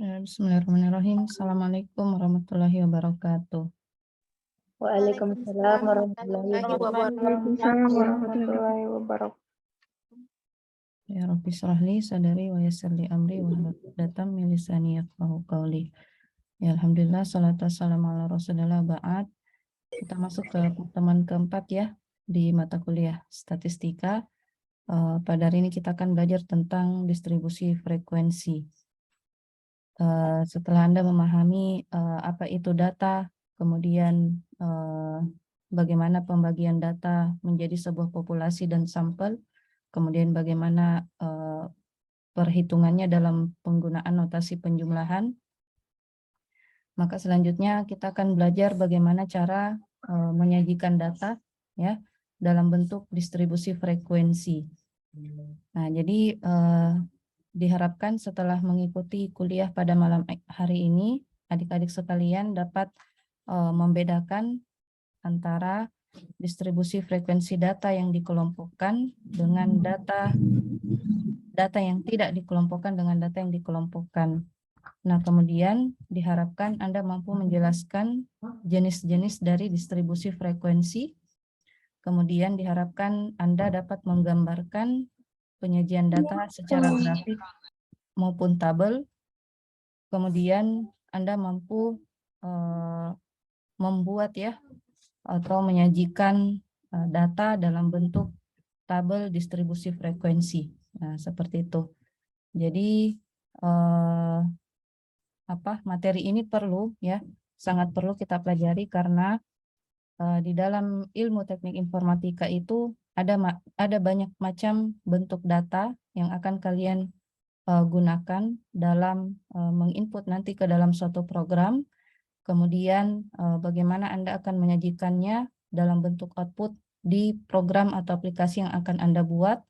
Ya, Bismillahirrahmanirrahim. Assalamualaikum warahmatullahi wabarakatuh. Waalaikumsalam warahmatullahi wabarakatuh. Waalaikumsalam warahmatullahi wabarakatuh. Ya Rabbi shrahli sadari wa yassirli amri wa hlul 'uqdatam min lisani yafqahu qawli. Ya Alhamdulillah, salatu wassalamu ala Rasulillah ba'd. Kita masuk ke pertemuan keempat ya di mata kuliah statistika. Pada hari ini kita akan belajar tentang distribusi frekuensi. Setelah Anda memahami apa itu data, kemudian bagaimana pembagian data menjadi sebuah populasi dan sampel, kemudian bagaimana perhitungannya dalam penggunaan notasi penjumlahan, maka selanjutnya kita akan belajar bagaimana cara menyajikan data ya dalam bentuk distribusi frekuensi. Nah, jadi diharapkan setelah mengikuti kuliah pada malam hari ini, adik-adik sekalian dapat membedakan antara distribusi frekuensi data yang dikelompokkan dengan data yang tidak dikelompokkan dengan data yang dikelompokkan. Nah, kemudian diharapkan Anda mampu menjelaskan jenis-jenis dari distribusi frekuensi. Kemudian diharapkan Anda dapat menggambarkan penyajian data secara grafik maupun tabel. Kemudian Anda mampu membuat ya atau menyajikan data dalam bentuk tabel distribusi frekuensi. Nah, seperti itu. Jadi materi ini perlu ya, sangat perlu kita pelajari karena di dalam ilmu teknik informatika itu ada banyak macam bentuk data yang akan kalian gunakan dalam menginput nanti ke dalam suatu program. Kemudian bagaimana Anda akan menyajikannya dalam bentuk output di program atau aplikasi yang akan Anda buat.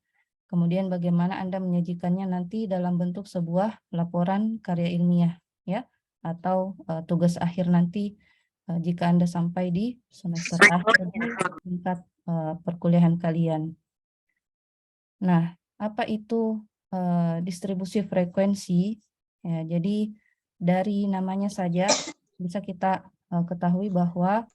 Kemudian bagaimana Anda menyajikannya nanti dalam bentuk sebuah laporan karya ilmiah ya, atau tugas akhir nanti jika Anda sampai di semester akhir di tingkat perkuliahan kalian. Nah, apa itu distribusi frekuensi? Ya, jadi dari namanya saja bisa kita ketahui bahwa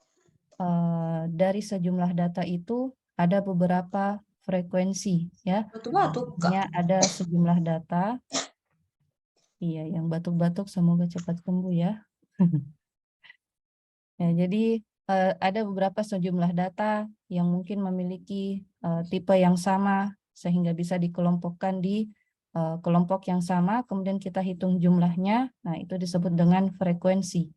dari sejumlah data itu ada beberapa frekuensi ya. Artinya ada sejumlah data. Iya, yang batuk-batuk semoga cepat sembuh ya. Ya, jadi ada beberapa sejumlah data yang mungkin memiliki tipe yang sama sehingga bisa dikelompokkan di kelompok yang sama, kemudian kita hitung jumlahnya. Nah, itu disebut dengan frekuensi.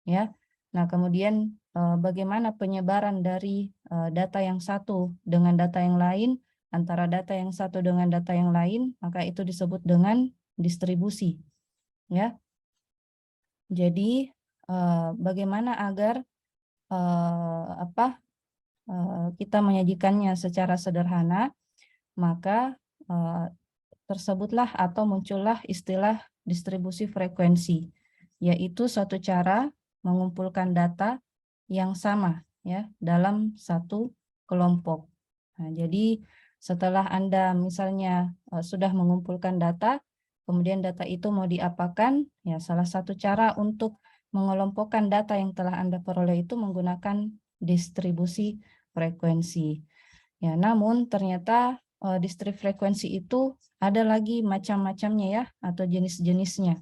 Ya. Nah, kemudian bagaimana penyebaran dari data yang satu dengan data yang lain, antara data yang satu dengan data yang lain, maka itu disebut dengan distribusi. Ya. Jadi bagaimana agar kita menyajikannya secara sederhana, maka tersebutlah atau muncullah istilah distribusi frekuensi, yaitu suatu cara mengumpulkan data yang sama ya dalam satu kelompok. Nah, jadi setelah Anda misalnya sudah mengumpulkan data, kemudian data itu mau diapakan, ya salah satu cara untuk mengelompokkan data yang telah Anda peroleh itu menggunakan distribusi frekuensi. Ya, namun ternyata distribusi frekuensi itu ada lagi macam-macamnya ya, atau jenis-jenisnya.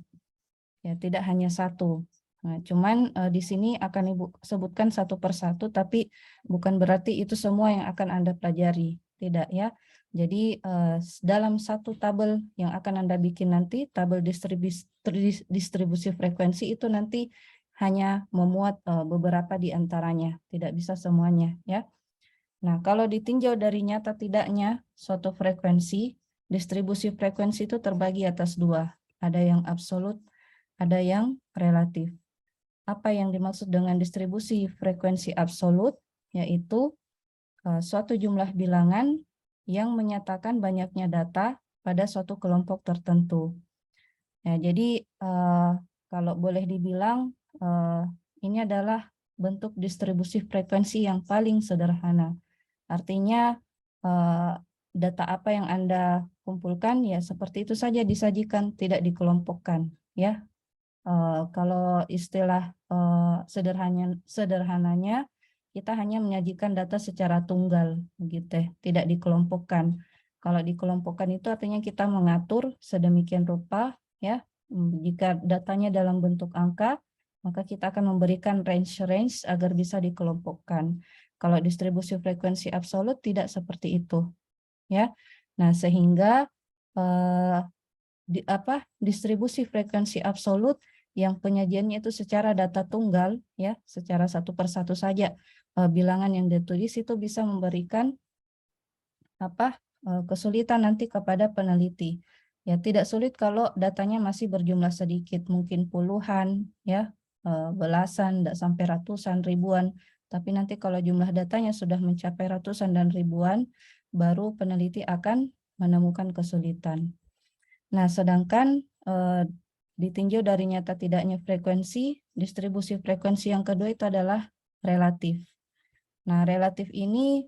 Ya, tidak hanya satu. Nah, cuman di sini akan Ibu sebutkan satu persatu, tapi bukan berarti itu semua yang akan Anda pelajari. Tidak ya. Jadi dalam satu tabel yang akan Anda bikin nanti, tabel distribusi frekuensi itu nanti hanya memuat beberapa di antaranya, tidak bisa semuanya ya. Nah, kalau ditinjau dari nyata tidaknya suatu frekuensi, distribusi frekuensi itu terbagi atas dua. Ada yang absolut, ada yang relatif. Apa yang dimaksud dengan distribusi frekuensi absolut? Yaitu suatu jumlah bilangan yang menyatakan banyaknya data pada suatu kelompok tertentu. Ya, jadi kalau boleh dibilang ini adalah bentuk distribusi frekuensi yang paling sederhana. Artinya data apa yang Anda kumpulkan ya seperti itu saja disajikan, tidak dikelompokkan ya. Kalau istilah sederhananya kita hanya menyajikan data secara tunggal, gitu, tidak dikelompokkan. Kalau dikelompokkan itu artinya kita mengatur sedemikian rupa, ya. Jika datanya dalam bentuk angka, maka kita akan memberikan range agar bisa dikelompokkan. Kalau distribusi frekuensi absolut tidak seperti itu, ya. Nah, sehingga distribusi frekuensi absolut yang penyajiannya itu secara data tunggal, ya, secara satu persatu saja bilangan yang ditulis itu bisa memberikan kesulitan nanti kepada peneliti. Ya, tidak sulit kalau datanya masih berjumlah sedikit, mungkin puluhan, ya, belasan, tidak sampai ratusan, ribuan. Tapi nanti kalau jumlah datanya sudah mencapai ratusan dan ribuan, baru peneliti akan menemukan kesulitan. Nah, sedangkan ditinjau dari nyata tidaknya frekuensi, distribusi frekuensi yang kedua itu adalah relatif. Nah, relatif ini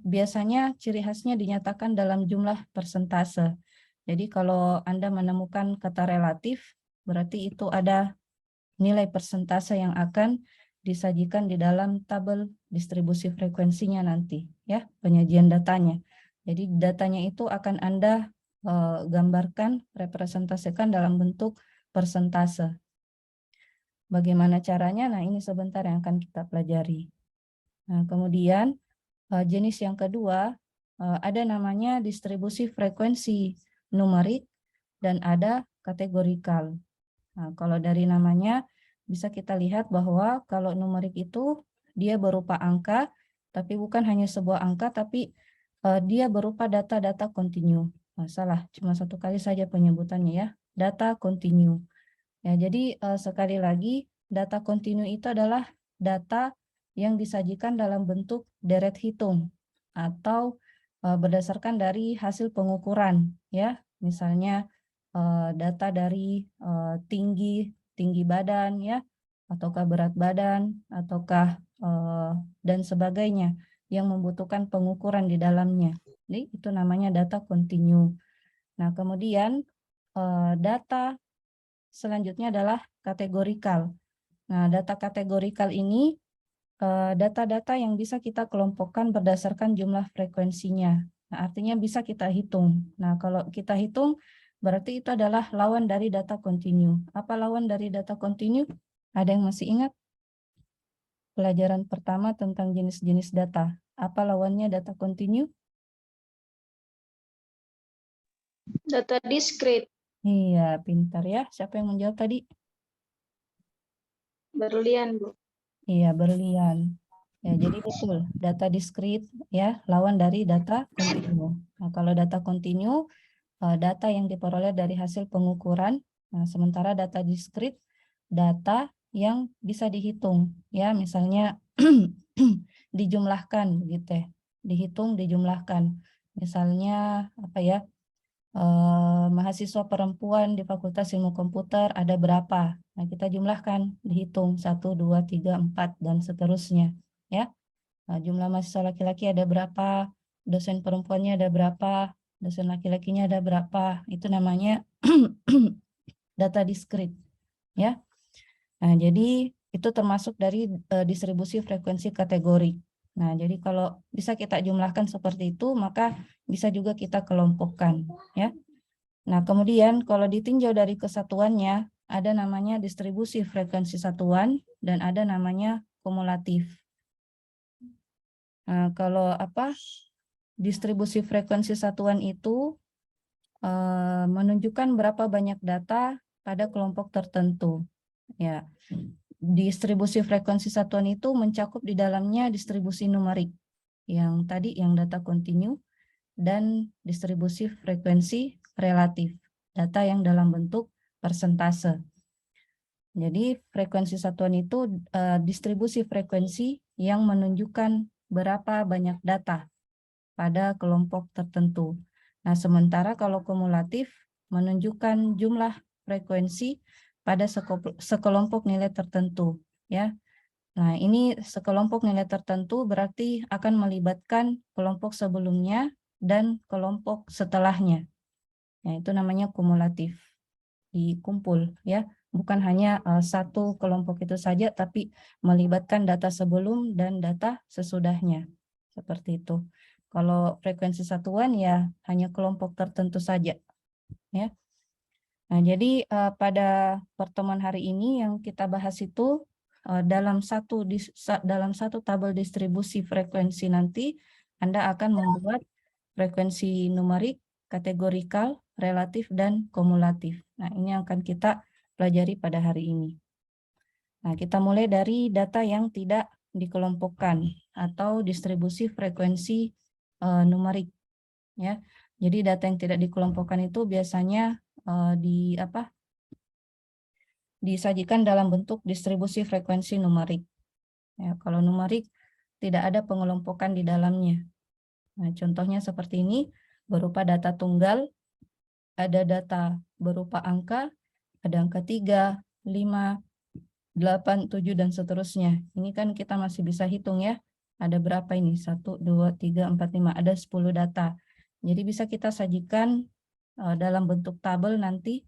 biasanya ciri khasnya dinyatakan dalam jumlah persentase. Jadi kalau Anda menemukan kata relatif, berarti itu ada nilai persentase yang akan disajikan di dalam tabel distribusi frekuensinya nanti, ya, penyajian datanya. Jadi datanya itu akan Anda gambarkan, representasikan dalam bentuk persentase. Bagaimana caranya? Nah, ini sebentar yang akan kita pelajari. Nah, kemudian jenis yang kedua ada namanya distribusi frekuensi numerik dan ada kategorikal. Nah, kalau dari namanya bisa kita lihat bahwa kalau numerik itu dia berupa angka, tapi bukan hanya sebuah angka, tapi dia berupa data-data kontinu. Salah, cuma satu kali saja penyebutannya, ya, data kontinu. Ya, jadi sekali lagi data kontinu itu adalah data yang disajikan dalam bentuk deret hitung atau berdasarkan dari hasil pengukuran, ya, misalnya data dari tinggi badan, ya, ataukah berat badan, ataukah dan sebagainya yang membutuhkan pengukuran di dalamnya. Jadi itu namanya data kontinu. Nah, kemudian data selanjutnya adalah kategorikal. Nah, data kategorikal ini data-data yang bisa kita kelompokkan berdasarkan jumlah frekuensinya. Nah, artinya bisa kita hitung. Nah, kalau kita hitung, berarti itu adalah lawan dari data kontinu. Apa lawan dari data kontinu? Ada yang masih ingat? Pelajaran pertama tentang jenis-jenis data. Apa lawannya data kontinu? Data diskrit. Iya, pintar ya. Siapa yang menjawab tadi? Berlian, Bu. Iya, berlian. Ya, jadi betul, data diskrit ya lawan dari data kontinu. Nah, kalau data kontinu data yang diperoleh dari hasil pengukuran. Nah, sementara data diskrit data yang bisa dihitung, ya, misalnya dijumlahkan gitu ya. Dihitung, dijumlahkan. Misalnya apa ya? Mahasiswa perempuan di Fakultas Ilmu Komputer ada berapa? Nah, kita jumlahkan, dihitung 1, 2, 3, 4 dan seterusnya, ya. Nah, jumlah mahasiswa laki-laki ada berapa? Dosen perempuannya ada berapa? Dosen laki-lakinya ada berapa? Itu namanya data diskrit, ya. Nah, jadi itu termasuk dari distribusi frekuensi kategori. Nah, jadi kalau bisa kita jumlahkan seperti itu, maka bisa juga kita kelompokkan, ya. Nah, kemudian kalau ditinjau dari kesatuannya, ada namanya distribusi frekuensi satuan dan ada namanya kumulatif. Nah, kalau distribusi frekuensi satuan itu menunjukkan berapa banyak data pada kelompok tertentu. Ya, distribusi frekuensi satuan itu mencakup di dalamnya distribusi numerik yang tadi yang data kontinu dan distribusi frekuensi relatif, data yang dalam bentuk persentase. Jadi frekuensi satuan itu distribusi frekuensi yang menunjukkan berapa banyak data pada kelompok tertentu. Nah, sementara kalau kumulatif menunjukkan jumlah frekuensi pada sekelompok nilai tertentu, ya. Nah, ini sekelompok nilai tertentu berarti akan melibatkan kelompok sebelumnya dan kelompok setelahnya. Nah, itu namanya kumulatif, dikumpul, ya. bukan hanya satu kelompok itu saja, tapi melibatkan data sebelum dan data sesudahnya. Seperti itu. Kalau frekuensi satuan ya hanya kelompok tertentu saja. Ya. Nah, jadi pada pertemuan hari ini yang kita bahas itu dalam satu tabel distribusi frekuensi nanti Anda akan membuat frekuensi numerik, kategorikal, relatif, dan kumulatif. Nah, ini yang akan kita pelajari pada hari ini. Nah, kita mulai dari data yang tidak dikelompokkan atau distribusi frekuensi numerik. Ya, jadi data yang tidak dikelompokkan itu biasanya disajikan dalam bentuk distribusi frekuensi numerik. Ya, kalau numerik tidak ada pengelompokan di dalamnya. Nah, contohnya seperti ini, berupa data tunggal, ada data berupa angka, ada angka 3, 5, 8, 7, dan seterusnya. Ini kan kita masih bisa hitung ya. Ada berapa ini? 1, 2, 3, 4, 5. Ada 10 data. Jadi bisa kita sajikan dalam bentuk tabel nanti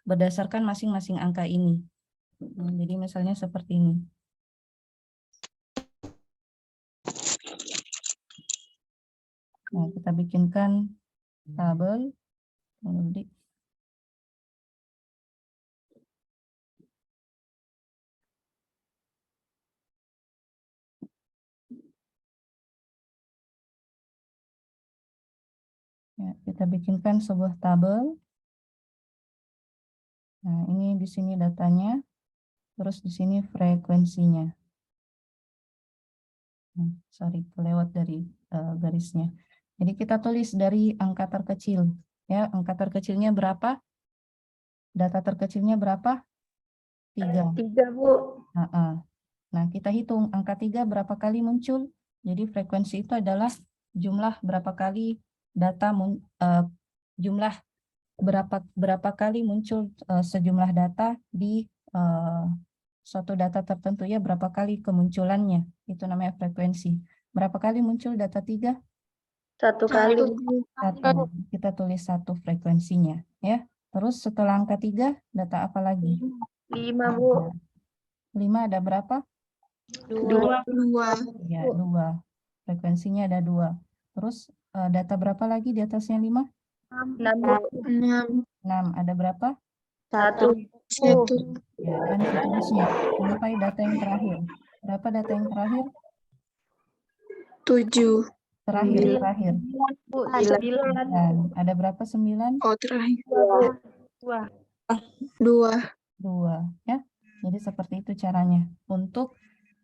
berdasarkan masing-masing angka ini. Jadi misalnya seperti ini. Nah, kita bikinkan tabel. Ya, kita bikinkan sebuah tabel. Nah, ini di sini datanya, terus di sini frekuensinya. Sorry, kelewat dari garisnya. Jadi kita tulis dari angka terkecil. Ya, angka terkecilnya berapa? Data terkecilnya berapa? 3. 3, Bu. Nah, kita hitung angka 3 berapa kali muncul. Jadi frekuensi itu adalah jumlah berapa kali data jumlah berapa kali muncul sejumlah data di suatu data tertentu ya, berapa kali kemunculannya. Itu namanya frekuensi. Berapa kali muncul data 3? 1 kali. 1. Kita tulis 1 frekuensinya ya. Terus setelah angka 3 data apa lagi? 5, Bu. 5 ada berapa? 2. Ya, 2. Frekuensinya ada 2. Terus data berapa lagi di atasnya 5? 6, Bu. 6. Ada berapa? 1. Ya, dan seterusnya. Sampai data yang terakhir. Berapa data yang terakhir? 7. Terakhir. Bu, 9. Dan ada berapa 9? Oh, terakhir. 2. 2. 2. Ya. Jadi seperti itu caranya untuk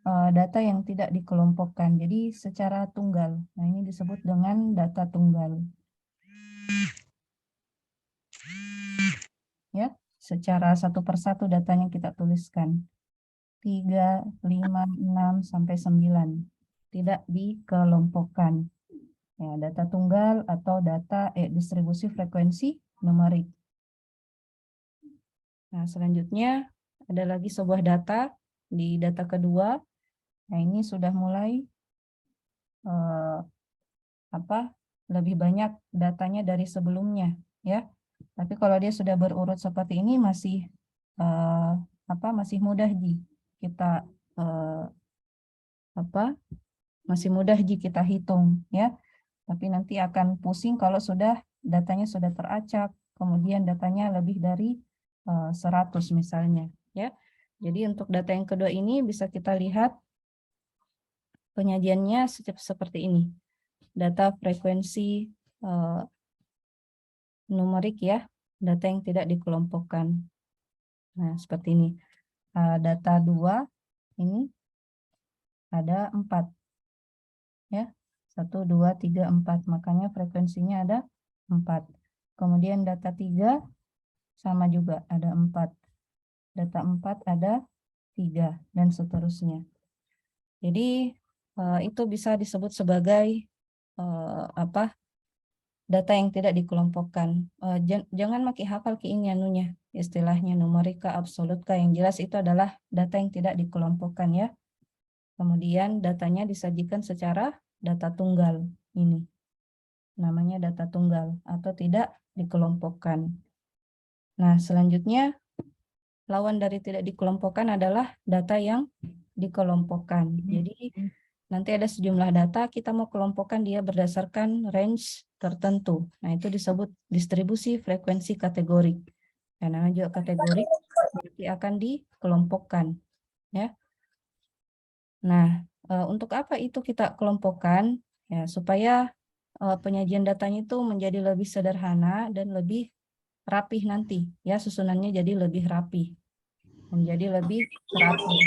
data yang tidak dikelompokkan. Jadi secara tunggal. Nah, ini disebut dengan data tunggal. Ya, secara satu persatu datanya kita tuliskan. 3, 5, 6, sampai 9. Tidak dikelompokkan. Ya, data tunggal atau data distribusi frekuensi numerik. Nah, selanjutnya ada lagi sebuah data di data kedua. Nah, ini sudah mulai lebih banyak datanya dari sebelumnya, ya. Tapi kalau dia sudah berurut seperti ini masih masih mudah kita masih mudah kita hitung, ya. Tapi nanti akan pusing kalau sudah datanya sudah teracak, kemudian datanya lebih dari 100 misalnya, ya. Jadi untuk data yang kedua ini bisa kita lihat penyajiannya seperti ini. Data frekuensi numerik ya, data yang tidak dikelompokkan. Nah, seperti ini. Data 2 ini ada 4. Ya. 1, 2, 3, 4. Makanya frekuensinya ada 4. Kemudian data 3 sama juga ada 4. Data 4 ada 3 dan seterusnya. Jadi itu bisa disebut sebagai data yang tidak dikelompokkan. Jangan makin hafal ini anunya, istilahnya numerik kah, absolut kah, yang jelas itu adalah data yang tidak dikelompokkan ya. Kemudian datanya disajikan secara data tunggal ini. Namanya data tunggal atau tidak dikelompokkan. Nah, selanjutnya lawan dari tidak dikelompokkan adalah data yang dikelompokkan. Jadi nanti ada sejumlah data, kita mau kelompokkan dia berdasarkan range tertentu. Nah, itu disebut distribusi frekuensi kategorik. Ya, namanya juga kategorik, berarti akan dikelompokkan. Ya. Nah, untuk apa itu kita kelompokkan? Ya, supaya penyajian datanya itu menjadi lebih sederhana dan lebih rapih nanti. Ya, susunannya jadi lebih rapih. Menjadi lebih teratur.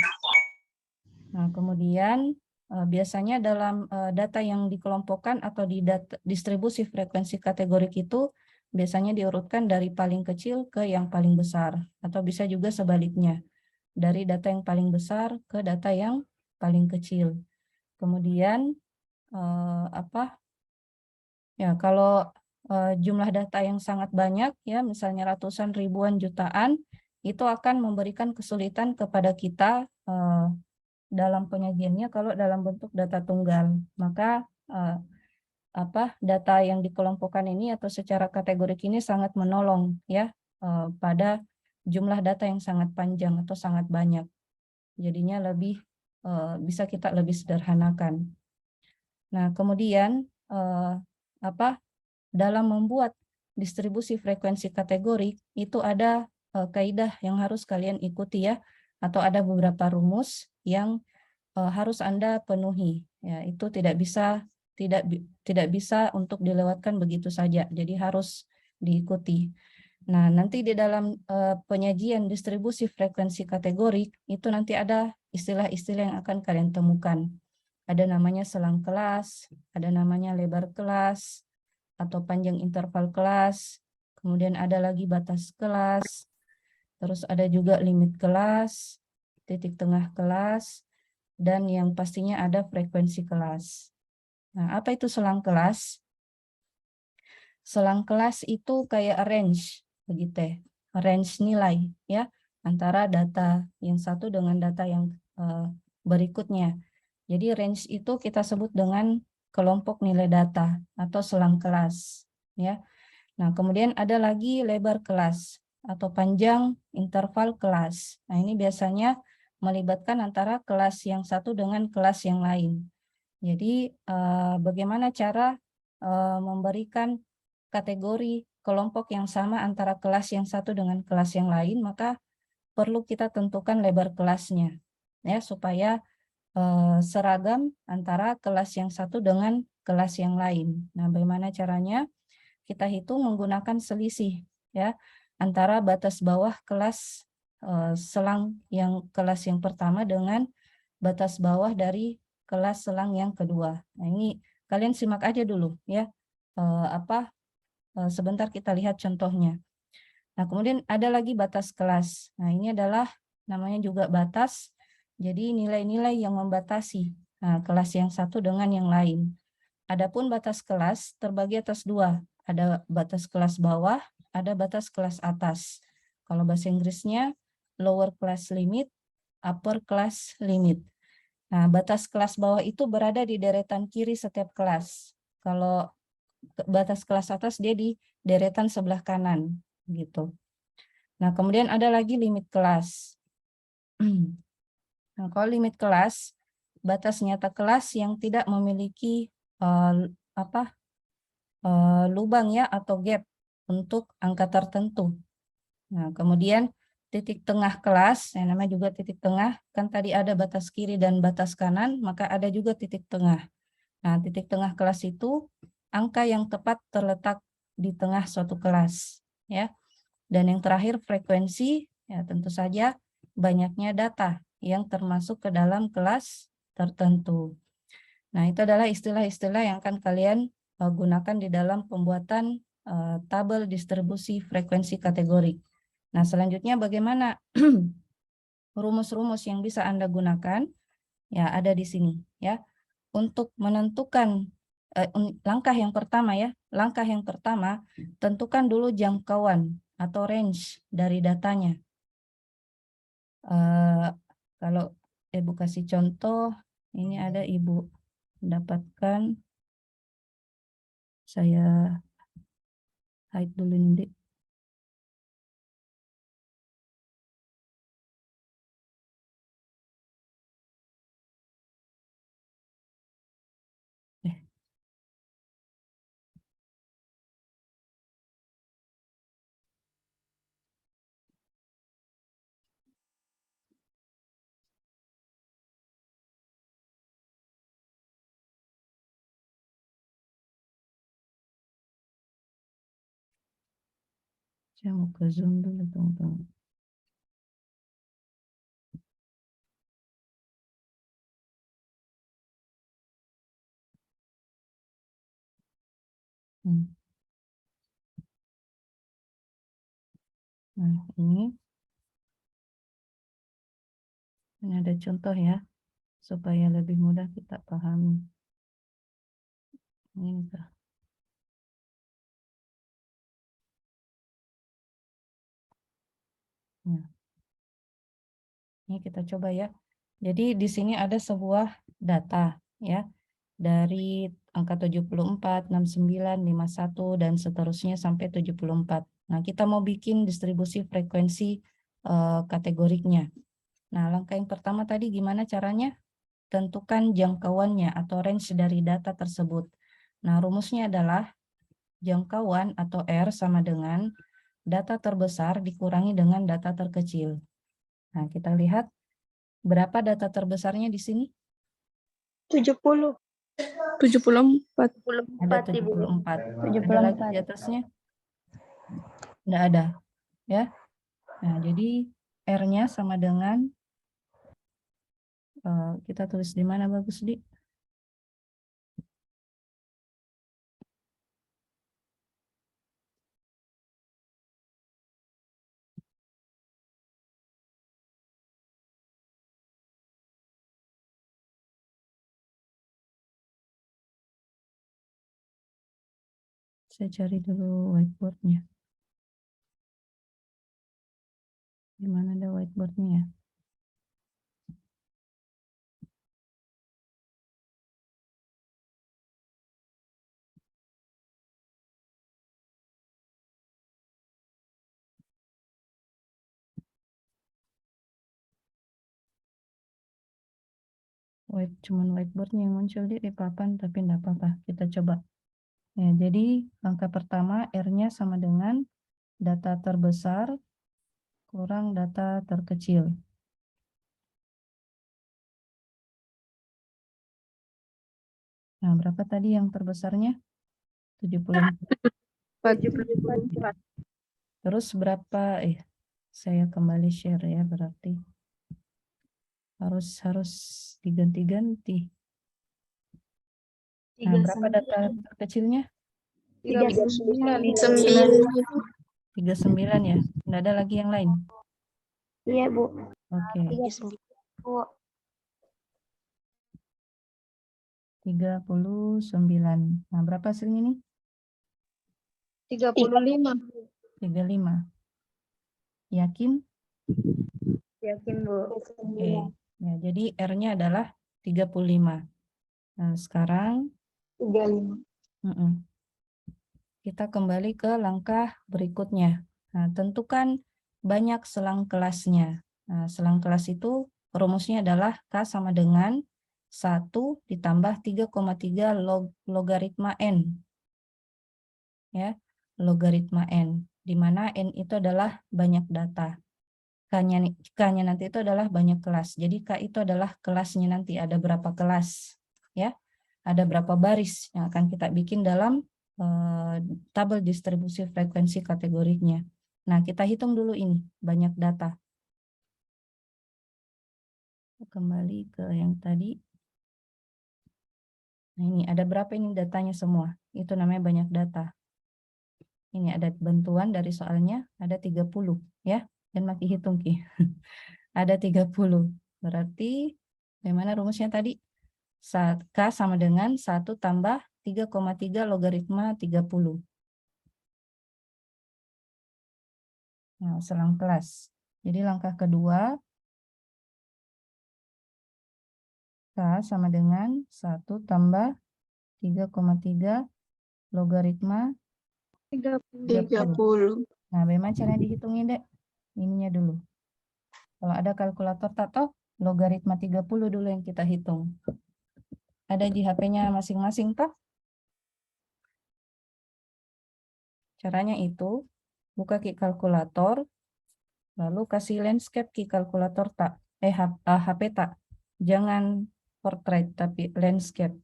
Nah, kemudian biasanya dalam data yang dikelompokkan atau di distribusi frekuensi kategorik itu biasanya diurutkan dari paling kecil ke yang paling besar, atau bisa juga sebaliknya, dari data yang paling besar ke data yang paling kecil. Kemudian ya, kalau jumlah data yang sangat banyak, ya misalnya ratusan, ribuan, jutaan, itu akan memberikan kesulitan kepada kita dalam penyajiannya kalau dalam bentuk data tunggal. Maka data yang dikelompokkan ini atau secara kategorik ini sangat menolong ya pada jumlah data yang sangat panjang atau sangat banyak. Jadinya lebih bisa kita lebih sederhanakan. Nah, kemudian dalam membuat distribusi frekuensi kategorik itu ada kaidah yang harus kalian ikuti ya, atau ada beberapa rumus yang harus Anda penuhi. Ya, itu tidak bisa untuk dilewatkan begitu saja. Jadi harus diikuti. Nah, nanti di dalam penyajian distribusi frekuensi kategorik itu nanti ada istilah-istilah yang akan kalian temukan. Ada namanya selang kelas, ada namanya lebar kelas, atau panjang interval kelas, kemudian ada lagi batas kelas, terus ada juga limit kelas, titik tengah kelas, dan yang pastinya ada frekuensi kelas. Nah, apa itu selang kelas? Selang kelas itu kayak range, begitu ya, range nilai ya, antara data yang satu dengan data yang berikutnya. Jadi range itu kita sebut dengan kelompok nilai data atau selang kelas ya. Nah, kemudian ada lagi lebar kelas atau panjang interval kelas. Nah, ini biasanya melibatkan antara kelas yang satu dengan kelas yang lain. Jadi bagaimana cara memberikan kategori kelompok yang sama antara kelas yang satu dengan kelas yang lain, maka perlu kita tentukan lebar kelasnya ya, supaya seragam antara kelas yang satu dengan kelas yang lain. Nah, bagaimana caranya? Kita hitung menggunakan selisih ya antara batas bawah kelas selang yang kelas yang pertama dengan batas bawah dari kelas selang yang kedua. Nah, ini kalian simak aja dulu ya. Sebentar kita lihat contohnya. Nah, kemudian ada lagi batas kelas. Nah, ini adalah namanya juga batas. Jadi nilai-nilai yang membatasi kelas yang satu dengan yang lain. Adapun batas kelas terbagi atas dua. Ada batas kelas bawah, ada batas kelas atas. Kalau bahasa Inggrisnya lower class limit, upper class limit. Nah, batas kelas bawah itu berada di deretan kiri setiap kelas. Kalau batas kelas atas dia di deretan sebelah kanan gitu. Nah, kemudian ada lagi limit kelas. Nah, kalau limit kelas, batas nyata kelas yang tidak memiliki lubang ya atau gap untuk angka tertentu. Nah, kemudian titik tengah kelas, yang namanya juga titik tengah, kan tadi ada batas kiri dan batas kanan, maka ada juga titik tengah. Nah, titik tengah kelas itu angka yang tepat terletak di tengah suatu kelas, ya. Dan yang terakhir frekuensi, ya tentu saja banyaknya data yang termasuk ke dalam kelas tertentu. Nah, itu adalah istilah-istilah yang akan kalian gunakan di dalam pembuatan tabel distribusi frekuensi kategorik. Nah, selanjutnya bagaimana rumus-rumus yang bisa Anda gunakan? Ya, ada di sini ya. Untuk menentukan langkah yang pertama ya, langkah yang pertama tentukan dulu jangkauan atau range dari datanya. Kalau Ibu kasih contoh, ini ada Ibu mendapatkan, saya hide dulu ini. Saya mau ke Zoom dulu, tunggu. Nah, ini ada contoh ya, supaya lebih mudah kita pahami. Ini enggak. Nah, ini kita coba ya. Jadi di sini ada sebuah data ya, dari angka 74, 69, 51 dan seterusnya sampai 74. Nah, kita mau bikin distribusi frekuensi kategoriknya. Nah, langkah yang pertama tadi gimana caranya? Tentukan jangkauannya atau range dari data tersebut. Nah, rumusnya adalah jangkauan atau R sama dengan data terbesar dikurangi dengan data terkecil. Nah, kita lihat berapa data terbesarnya di sini? 70. 74. Ada 74 Ibu. 74. Ada lagi di atasnya? Tidak ada. Ya. Nah, jadi R-nya sama dengan kita tulis di mana bagus, Di? Saya cari dulu whiteboard-nya. Di mana ada whiteboard-nya ya? Cuman whiteboard-nya yang muncul di papan, tapi enggak apa-apa. Kita coba. Ya, jadi langkah pertama R-nya sama dengan data terbesar kurang data terkecil. Nah, berapa tadi yang terbesarnya? 74. 74. Terus berapa? Saya kembali share ya, berarti harus diganti-ganti. Nah, berapa data terkecilnya? 39. 39 ya. Nggak ada lagi yang lain. Iya, Bu. Oke. 39. Nah, berapa hasilnya nih? 35. 35. Yakin? Yakin, Bu. Oke. Ya, jadi R-nya adalah 35. Nah, sekarang 35. kita kembali ke langkah berikutnya. Nah, tentukan banyak selang kelasnya. Nah, selang kelas itu rumusnya adalah K sama dengan 1 ditambah 3,3 logaritma N. Ya, logaritma N, di mana N itu adalah banyak data. K-nya nanti itu adalah banyak kelas. Jadi K itu adalah kelasnya nanti, ada berapa kelas. Ya, ada berapa baris yang akan kita bikin dalam tabel distribusi frekuensi kategoriknya. Nah, kita hitung dulu ini, banyak data. Kembali ke yang tadi. Nah, ini ada berapa ini datanya semua? Itu namanya banyak data. Ini ada bantuan dari soalnya, ada 30 ya. Dan maki hitung Ki. Ada 30. Berarti bagaimana rumusnya tadi? K sama dengan 1 tambah 3,3 logaritma 30. Nah, selang kelas. Jadi langkah kedua, K sama dengan 1 tambah 3,3 logaritma 30. Nah, bagaimana caranya dihitungin, Dek? Ininya dulu. Kalau ada kalkulator tak tahu, logaritma 30 dulu yang kita hitung. Ada di HP-nya masing-masing, toh? Caranya itu, buka Ki kalkulator, lalu kasih landscape Ki kalkulator tak. HP tak. Jangan portrait, tapi landscape.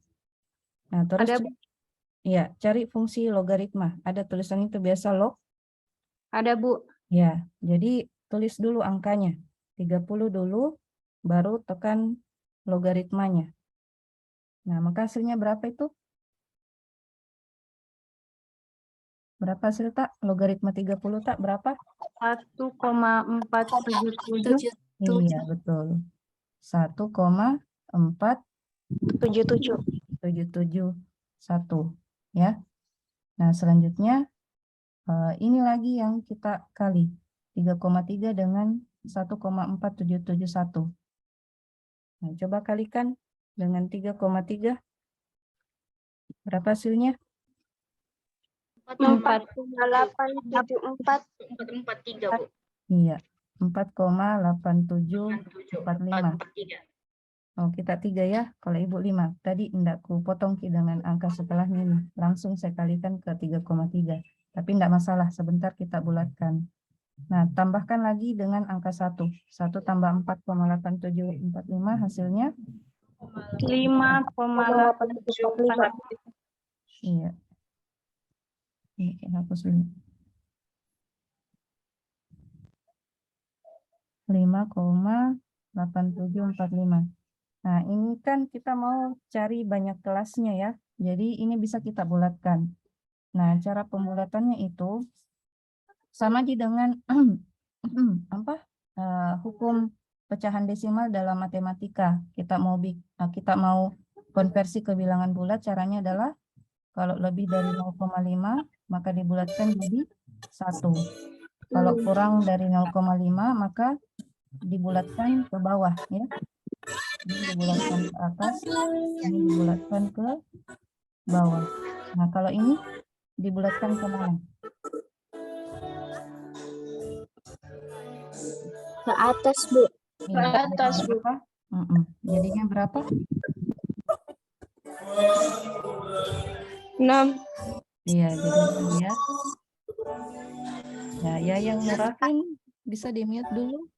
Nah, terus Ada, cari fungsi logaritma. Ada tulisan itu biasa log. Ada, Bu. Ya, jadi tulis dulu angkanya. 30 dulu, baru tekan logaritmanya. Nah, maka hasilnya berapa itu? Berapa hasil tak? Logaritma 30 tak berapa? 1,477. Iya, betul. 1,477 1. Ya. Nah, selanjutnya ini lagi yang kita kali. 3,3 dengan 1,4771. Nah, coba kalikan dengan 3,3. Berapa hasilnya? 8,874. 443, Bu. Iya, 4,8745. Oh, kita 3 ya, kalau Ibu 5. Tadi enggak ku potong dengan angka setelahnya ini. Langsung saya kalikan ke 3,3. Tapi enggak masalah, sebentar kita bulatkan. Nah, tambahkan lagi dengan angka 1. 1 tambah 4,8745 hasilnya? 5,875. Iya. Ini hapus dulu. 5,8745. Nah, ini kan kita mau cari banyak kelasnya ya. Jadi ini bisa kita bulatkan. Nah, cara pembulatannya itu sama aja dengan hukum pecahan desimal dalam matematika. Kita mau konversi ke bilangan bulat, caranya adalah kalau lebih dari 0,5 maka dibulatkan jadi 1. Kalau kurang dari 0,5 maka dibulatkan ke bawah ya. Ini dibulatkan ke atas, ini dibulatkan ke bawah. Nah, kalau ini dibulatkan ke mana? Ke atas, Bu. Iya, Ke atas, jadi Bu. berapa? Jadinya berapa? 6. Iya, jadi 6 ya. Nah, ya yang Nurafin bisa di-mute dulu.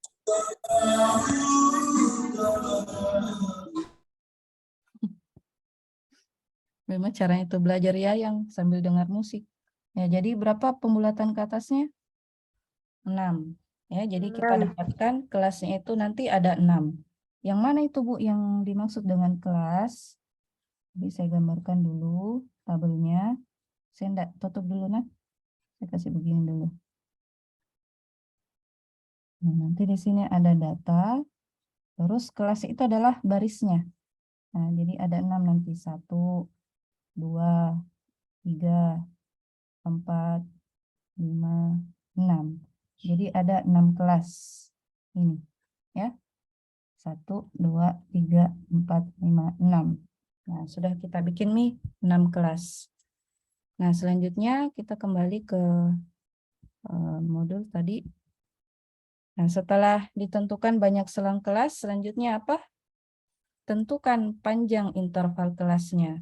Memang caranya itu belajar ya yang sambil dengar musik. Ya, jadi berapa pembulatan ke atasnya? 6. Ya, jadi kita dapatkan kelasnya itu nanti ada 6. Yang mana itu Bu yang dimaksud dengan kelas? Jadi saya gambarkan dulu tabelnya. Saya enggak tutup dulu nah. Saya kasih begini dulu. Nah, nanti di sini ada data. Terus kelas itu adalah barisnya. Nah, jadi ada 6 nanti. 1, 2, 3, 4, 5, 6. Jadi ada 6 kelas. Ini ya. 1, 2, 3, 4, 5, 6. Nah, sudah kita bikin nih 6 kelas. Nah, selanjutnya kita kembali ke modul tadi. Nah, setelah ditentukan banyak selang kelas, selanjutnya apa? Tentukan panjang interval kelasnya.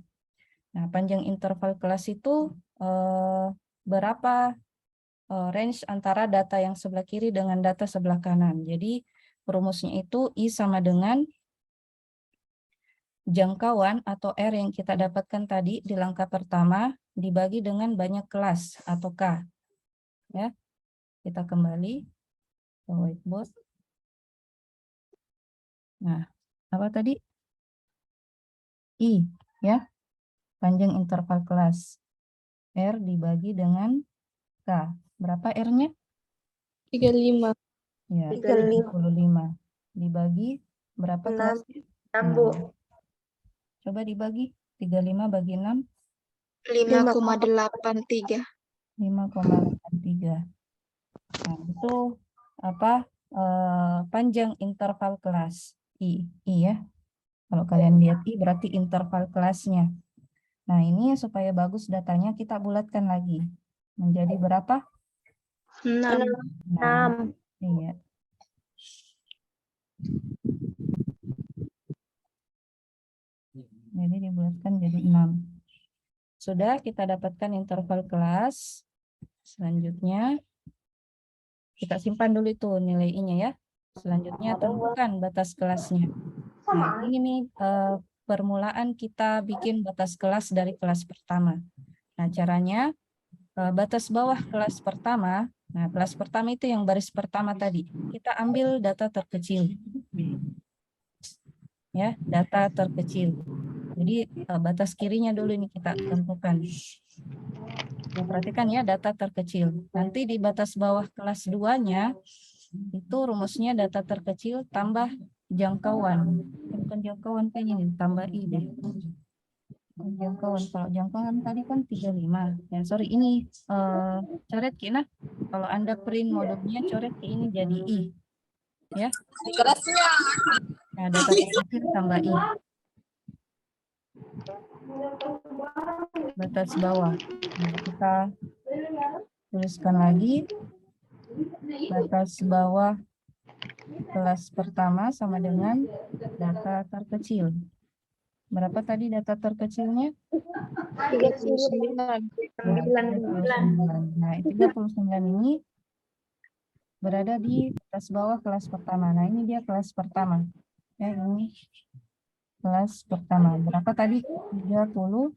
Nah, panjang interval kelas itu berapa range antara data yang sebelah kiri dengan data sebelah kanan. Jadi, rumusnya itu I sama dengan jangkauan atau R yang kita dapatkan tadi di langkah pertama dibagi dengan banyak kelas atau K. Ya, kita kembali ke whiteboard. Nah, apa tadi? I, ya, panjang interval kelas. R dibagi dengan K. Berapa R-nya? 35. Ya, 35. 35. Dibagi berapa 6. kelasnya? 6, Bu. Coba dibagi. 35 bagi 6. 5,83. 5,83. Nah, itu apa? Panjang interval kelas I ya. Kalau kalian lihat I berarti interval kelasnya. Nah, ini supaya bagus datanya kita bulatkan lagi. Menjadi berapa? 6. 6. Iya. Jadi dibulatkan jadi 6. Sudah kita dapatkan interval kelas. Selanjutnya kita simpan dulu itu nilai I-nya ya. Selanjutnya tentukan batas kelasnya. Nah, ini nih permulaan kita bikin batas kelas dari kelas pertama. Nah, caranya batas bawah kelas pertama Nah, kelas pertama itu yang baris pertama tadi. Kita ambil data terkecil. Ya, data terkecil. Jadi batas kirinya dulu ini kita tentukan. Nah, perhatikan ya data terkecil. Nanti di batas bawah kelas 2-nya itu rumusnya data terkecil tambah jangkauan. Bukan jangkauan kayaknya ini, tambah I deh. Jangkauan, kalau jangkauan tadi kan 35. Ya, sorry ini coret kina. Kalau Anda print modulnya coret ke ini jadi I. Ya. Nah, data terkecil tambah I. Batas bawah. Nah, kita tuliskan lagi. Batas bawah kelas pertama sama dengan data terkecil. Berapa tadi data terkecilnya? 39. 39. Nah, 39 ini berada di batas bawah kelas pertama. Nah, ini dia kelas pertama. Ya, ini kelas pertama. Berapa tadi? 39.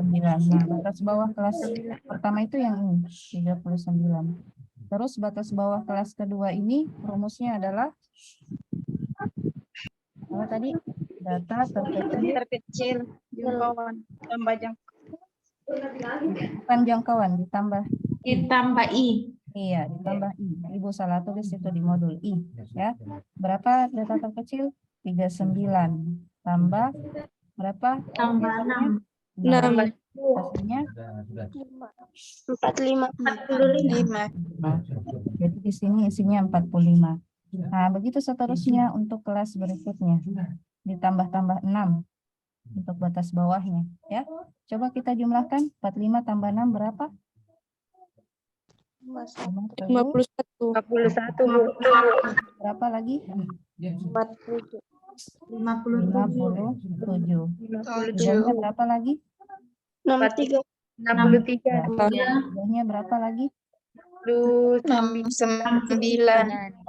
Nah, batas bawah kelas pertama itu yang ini, 39. Terus batas bawah kelas kedua ini rumusnya adalah apa tadi? Data Terkecil. Jangkauan. Tambah bukan jangkauan, ditambah ditambah I. iya, ditambah I. Ibu salah tulis itu di modul I, ya. Berapa data terkecil? 39 tambah berapa? Tambah 6. 6. Hasilnya 45. 45. jadi di sini isinya 45. Nah, begitu seterusnya untuk kelas berikutnya. Ditambah-tambah 6 untuk batas bawahnya, ya. Coba kita jumlahkan 45 tambah 6 berapa? 51. 41. Berapa lagi? 47. 57. Tidaknya berapa lagi? 63. 63. Tidaknya berapa lagi? 69.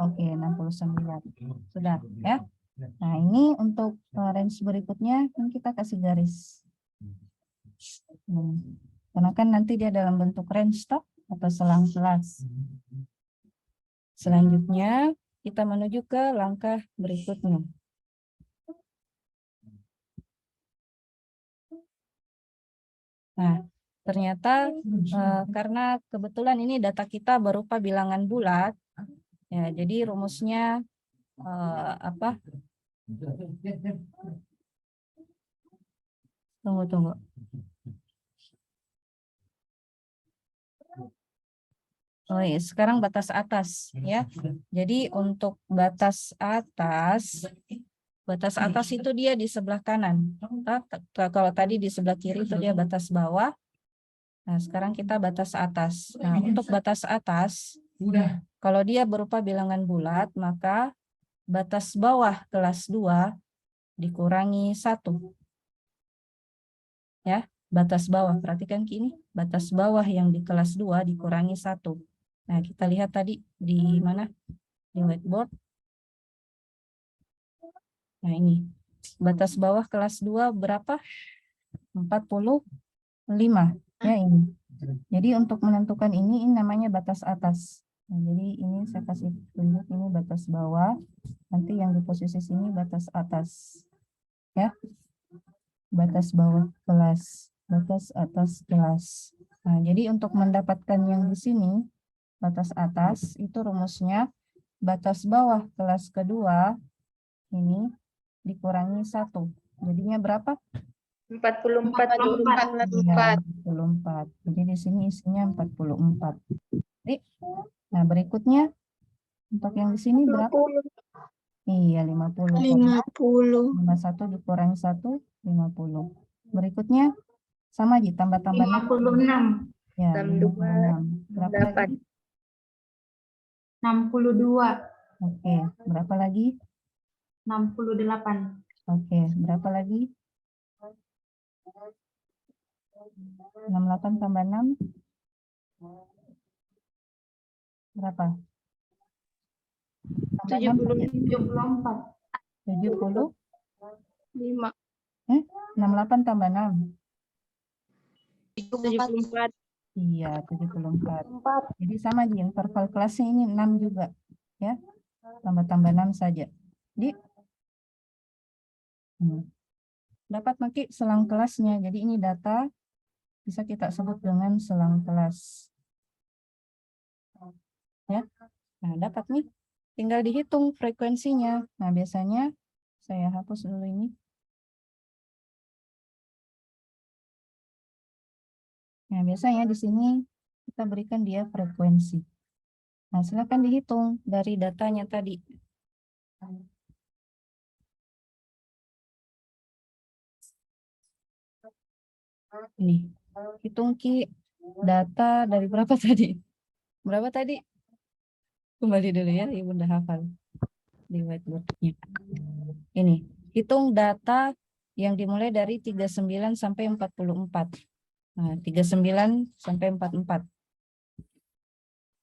Oke, 69. Sudah, ya. Nah, ini untuk range berikutnya ini kita kasih garis. Karena kan nanti dia dalam bentuk range toh atau selang kelas. Selanjutnya kita menuju ke langkah berikutnya. Nah, ternyata karena kebetulan ini data kita berupa bilangan bulat, ya, jadi rumusnya apa? Tunggu. Oh iya, sekarang batas atas, ya. Jadi untuk batas atas itu dia di sebelah kanan. Kalau tadi di sebelah kiri itu dia batas bawah. Nah, sekarang kita batas atas. Nah, untuk batas atas, kalau dia berupa bilangan bulat, maka batas bawah kelas 2 dikurangi 1. Ya, batas bawah. Perhatikan ini, batas bawah yang di kelas 2 dikurangi 1. Nah, kita lihat tadi di mana? Di whiteboard. Nah, ini. Batas bawah kelas 2 berapa? 45. Ya, ini. Jadi untuk menentukan ini namanya batas atas. Nah, jadi ini saya kasih tunjuk ini batas bawah. Nanti yang di posisi sini batas atas. Ya. Batas bawah kelas, batas atas kelas. Nah, jadi untuk mendapatkan yang di sini batas atas itu rumusnya batas bawah kelas kedua ini dikurangi 1. Jadinya berapa? 44. Ya, 44. Jadi di sini isinya 44. Nah, berikutnya untuk yang di sini berapa? Iya, 50. 51 dikurangi 1, 50. Berikutnya sama aja tambah-tambah 56. ya, 62. 56. Berapa lagi? 62. Oke, berapa lagi? 68. Oke, berapa lagi? 68 tambah 6 berapa? 74. 70? 5. 68 tambah 6 74. Iya, 74. 4. Jadi sama di interval kelasnya ini 6 juga. Ya, tambah-tambah 6 saja. Di dapat pakai selang kelasnya. Jadi ini data bisa kita sebut dengan selang kelas. Ya, nah dapat nih. Tinggal dihitung frekuensinya. Nah, biasanya saya hapus dulu ini. Nah, biasanya di sini kita berikan dia frekuensi. Nah, silakan dihitung dari datanya tadi. Ini, hitung Ki data dari berapa tadi? Berapa tadi? Kembali dulu ya, Ibu udah hafal di whiteboard-nya. Ini, hitung data yang dimulai dari 39 sampai 44. Nah, 39 sampai 44.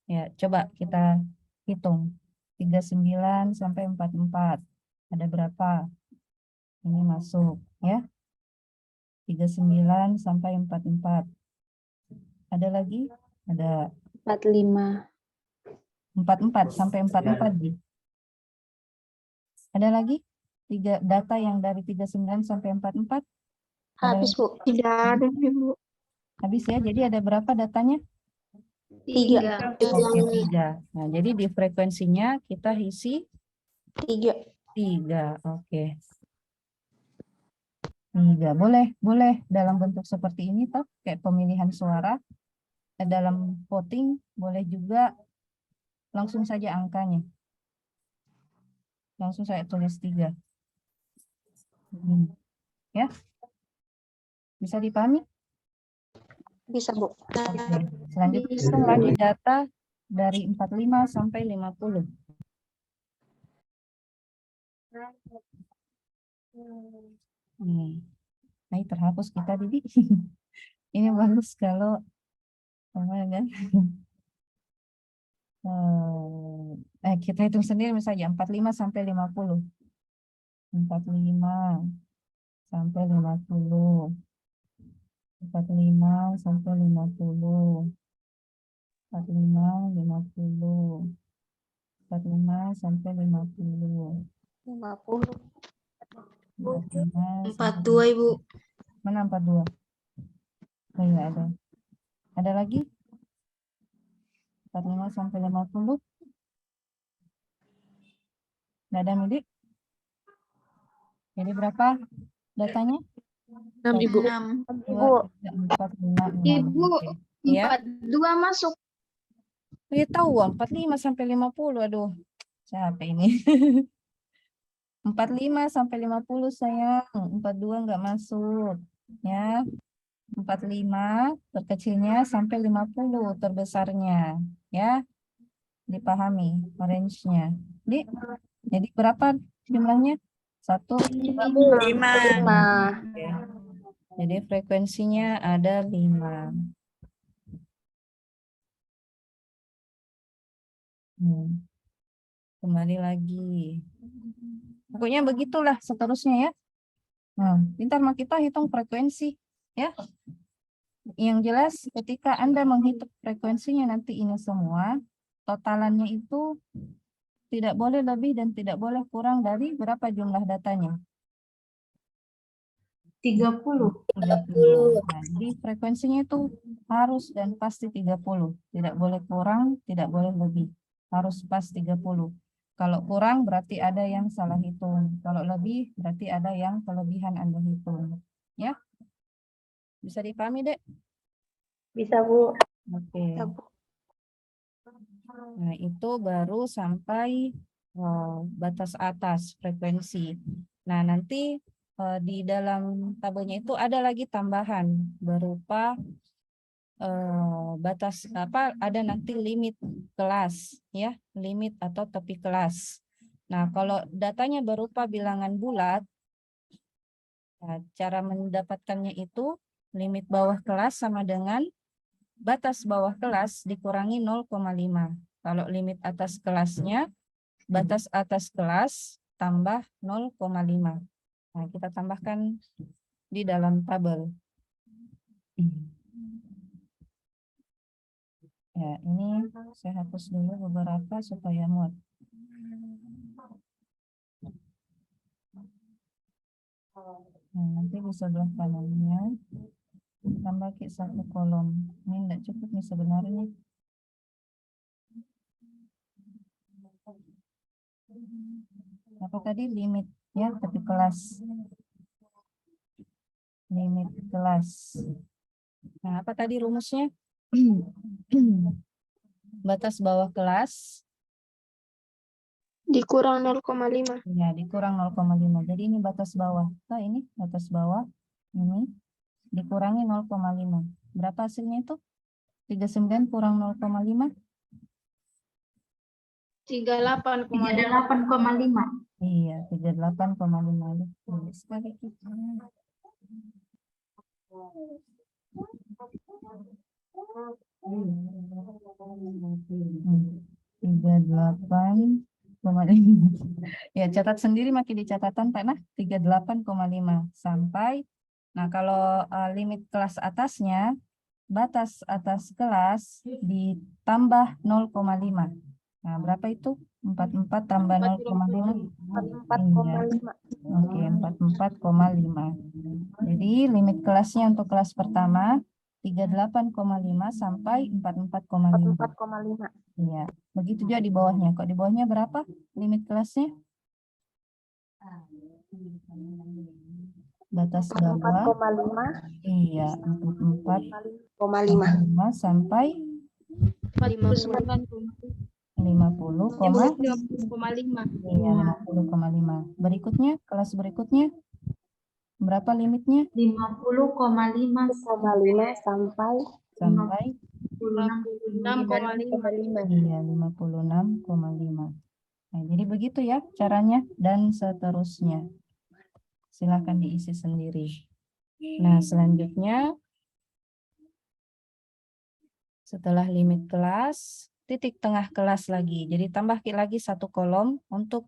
Ya, coba kita hitung. 39 sampai 44. Ada berapa? Ini masuk, ya. 39 sampai 44. Ada lagi? Ada 45. 44 sampai 44. Ada lagi? Data yang dari 39 sampai 44? Habis, Bu. Tidak ada, Bu. Habis ya, jadi ada berapa datanya? 3. Oke, 3. Nah, jadi di frekuensinya kita isi 3. 3. Oke. 3. Boleh dalam bentuk seperti ini toh, kayak pemilihan suara. Dalam voting boleh juga langsung saja angkanya. Langsung saya tulis 3. Ya. Bisa dipahami? Bisa, Bu. Oke. Selanjutnya hitung lagi data dari 45 sampai 50. Nah, terhapus kita, Didi. Ini bagus kalau kan? Kita hitung sendiri misalnya 45 sampai 50. 45 sampai 50. 45 sampai 50. 45, 50. 45 sampai 50. 50. 42, Ibu. Mana 42? Oh iya, ada. Ada lagi? 45 sampai 50. Nggak ada, Midik? Jadi berapa datanya? 6, Ibu. 2, 4, 5, 6. Ibu, Ya. 42 masuk. Ya tahu, 45 sampai 50. Aduh, capek ini. 45 sampai 50 sayang. 42 nggak masuk. Ya. 45 terkecilnya sampai 50 terbesarnya. Ya. Dipahami range-nya. Jadi berapa jumlahnya? 1, 5. Oke. Jadi frekuensinya ada 5. Kembali lagi. Pokoknya begitulah seterusnya ya. Pintar mah kita hitung frekuensi ya. Yang jelas ketika Anda menghitung frekuensinya nanti ini semua, totalannya itu tidak boleh lebih dan tidak boleh kurang dari berapa jumlah datanya? 30. 30. Nah, jadi frekuensinya itu harus dan pasti 30. Tidak boleh kurang, tidak boleh lebih. Harus pas 30. Kalau kurang berarti ada yang salah hitung. Kalau lebih berarti ada yang kelebihan Anda hitung. Ya? Bisa dipahami, Dek? Bisa, Bu. Oke. Nah, itu baru sampai batas atas frekuensi. Nah, nanti di dalam tabelnya itu ada lagi tambahan berupa batas ada nanti limit kelas ya, limit atau tepi kelas. Nah, kalau datanya berupa bilangan bulat, cara mendapatkannya itu limit bawah kelas sama dengan batas bawah kelas dikurangi 0,5. Kalau limit atas kelasnya, batas atas kelas tambah 0,5. Nah, kita tambahkan di dalam tabel. Ya, ini saya hapus dulu beberapa supaya muat. Nah, nanti di sebelah kanannya tambah satu kolom. Ini enggak cukup nih sebenarnya. Apa tadi limit ya, tapi kelas. Limit kelas. Nah, apa tadi rumusnya? Batas bawah kelas Dikurang 0,5. ya dikurang 0,5. Jadi ini batas bawah. Nah, ini batas bawah. Ini dikurangi 0,5. Berapa hasilnya itu? 39 kurang 0,5. 38,5. Iya, 38,5. Boleh sekali kita. 38,5. Ya, catat sendiri makin di catatan Pak nah 38,5 sampai. Nah, kalau limit kelas atasnya, batas atas kelas ditambah 0,5. Nah, berapa itu? 44 tambah 0,5. 44,5. Oke, 44,5. Jadi limit kelasnya untuk kelas pertama 38,5 sampai 44,5. 44,5. Iya, begitu juga di bawahnya. Kok di bawahnya berapa limit kelasnya? Batas bawah. 4,5. Iya, 4,5. 44,5 sampai 50,5. Iya, 50,5. Berikutnya, kelas berikutnya berapa limitnya? 50,5 sampai Sampai 56,5. iya 56,5. Nah, jadi begitu ya caranya dan seterusnya. Silakan diisi sendiri. Nah, selanjutnya setelah limit kelas, titik tengah kelas lagi. Jadi tambah lagi satu kolom untuk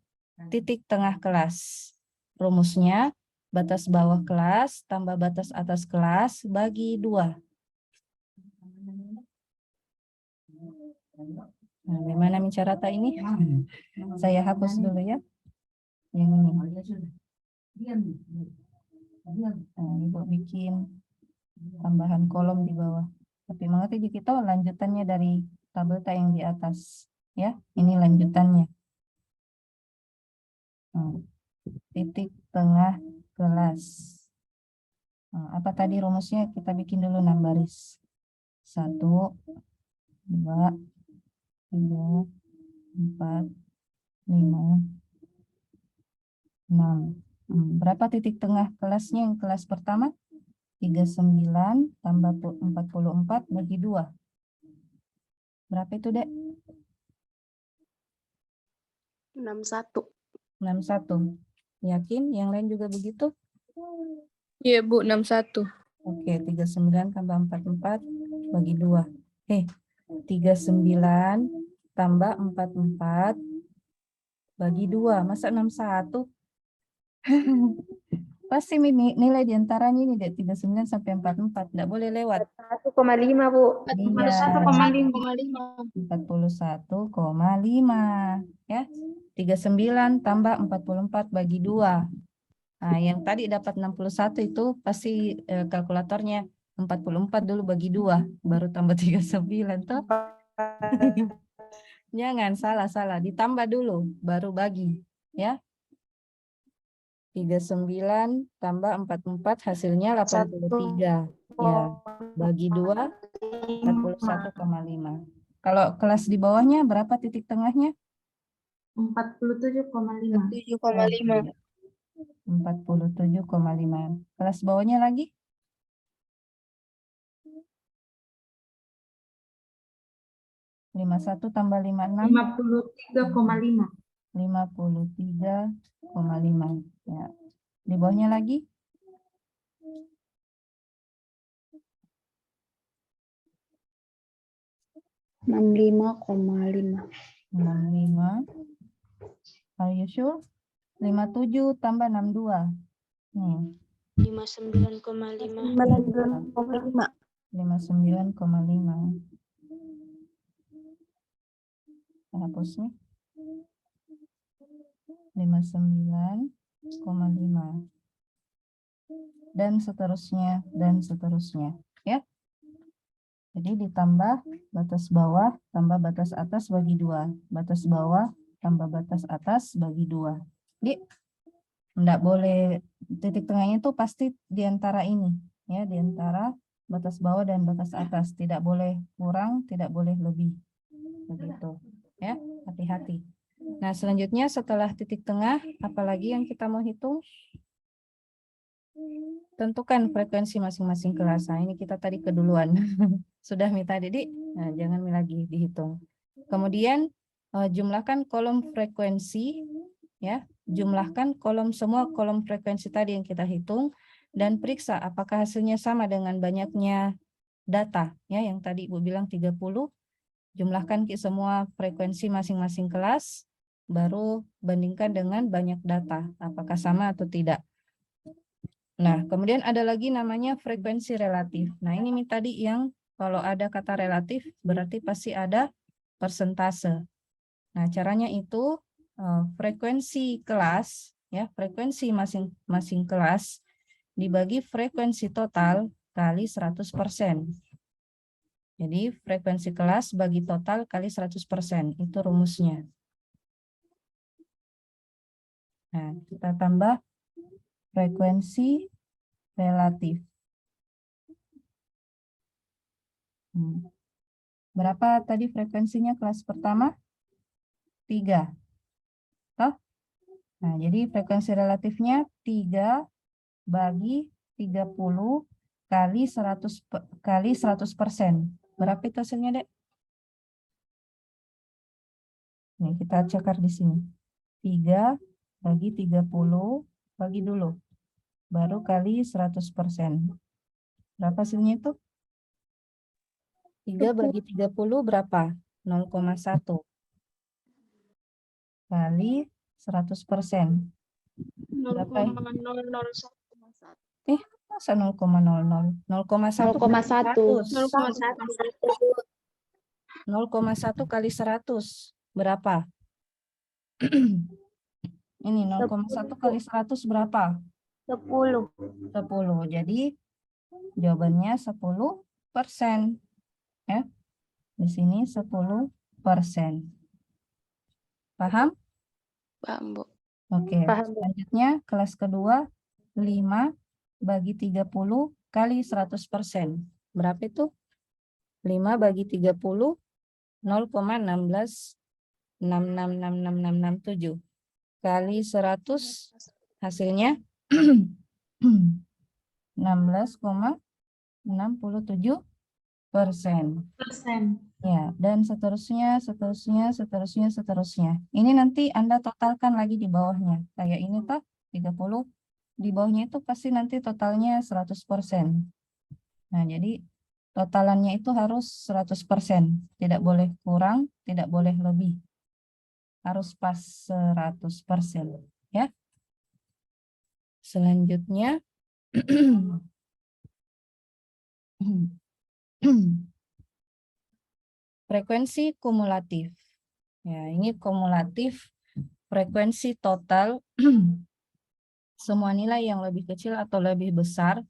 titik tengah kelas. Rumusnya batas bawah kelas tambah batas atas kelas bagi 2. Nah, bagaimana mencarata ini? Saya hapus dulu ya. Yang ini. Nah, Ibu bikin tambahan kolom di bawah. Tapi mengerti kita lanjutannya dari tabel yang di atas. Ya, ini lanjutannya. Titik tengah kelas. Nah, apa tadi rumusnya? Kita bikin dulu 6 baris. 1, 2, 3, 4, 5, 6. Berapa titik tengah kelasnya yang kelas pertama? 39 tambah 44 bagi 2. Berapa itu, Dek? 61. 61. Yakin? Yang lain juga begitu? Iya, Bu, 61. Oke, 39 tambah 44 bagi 2. 39 tambah 44 bagi 2. Masa 61? Pasti nilai diantaranya ini deh 39 sampai 44. Tidak boleh lewat. 1,5, Bu. Iya. 41,5. Ya. 39 tambah 44 bagi 2. Nah, yang tadi dapat 61 itu pasti kalkulatornya 44 dulu bagi 2. Baru tambah 39 tuh. Jangan salah. Ditambah dulu, baru bagi. Ya. 39 tambah 44 hasilnya 83. Ya, bagi 2 41,5. Kalau kelas di bawahnya berapa titik tengahnya? 47,5. 7,5. 47,5. Kelas bawahnya lagi? Lima satu tambah 56. 53,5. 53,5. Ya. Di bawahnya lagi? 65,5. 65. Are you sure? 57 tambah 62. Nih. 59,5. 59,5. hapus nih. 59,5. Dan seterusnya, ya. Jadi ditambah batas bawah tambah batas atas bagi 2. Batas bawah tambah batas atas bagi 2. Jadi enggak boleh, titik tengahnya itu pasti di antara ini, ya, di antara batas bawah dan batas atas. Tidak boleh kurang, tidak boleh lebih. Begitu, ya. Hati-hati. Nah, selanjutnya setelah titik tengah, apalagi yang kita mau hitung? Tentukan frekuensi masing-masing kelas. Nah, ini kita tadi keduluan. Sudah minta Didik, nah, jangan lagi dihitung. Kemudian jumlahkan kolom frekuensi, ya. Jumlahkan semua kolom frekuensi tadi yang kita hitung dan periksa apakah hasilnya sama dengan banyaknya data, ya, yang tadi Ibu bilang 30. Jumlahkan semua frekuensi masing-masing kelas, baru bandingkan dengan banyak data, apakah sama atau tidak. Nah, kemudian ada lagi namanya frekuensi relatif. Nah, ini tadi yang kalau ada kata relatif berarti pasti ada persentase. Nah, caranya itu frekuensi kelas, ya, frekuensi masing-masing kelas dibagi frekuensi total kali 100%. Jadi frekuensi kelas bagi total kali 100%, itu rumusnya. Nah, kita tambah frekuensi relatif. Berapa tadi frekuensinya kelas pertama? 3. Toh? Nah, jadi frekuensi relatifnya 3 bagi 30 kali 100%. Berapa itu hasilnya, Dek? Nih, kita cekar di sini. 3 bagi 30, bagi dulu. Baru kali 100%. Berapa hasilnya itu? 3 bagi 30 berapa? 0,1. Kali 100%. Berapa? 0,001. Masa 0,00? 0,1 kali 100. Berapa? Ini 0,1 kali 100 berapa? 10. 10. Jadi jawabannya 10%. Ya. Di sini 10%. Paham? Paham, Bu. Oke. Paham, Bu. Selanjutnya kelas kedua 5 bagi 30 kali 100%. Berapa itu? 5 bagi 30 0,16666667 kali 100 hasilnya 16,67%. Ya, dan seterusnya. Ini nanti Anda totalkan lagi di bawahnya. Kayak ini toh 30, di bawahnya itu pasti nanti totalnya 100%. Nah, jadi totalannya itu harus 100%. Tidak boleh kurang, tidak boleh lebih. Harus pas 100%. Ya. Selanjutnya frekuensi kumulatif. Ya, ini kumulatif frekuensi total semua nilai yang lebih kecil atau lebih besar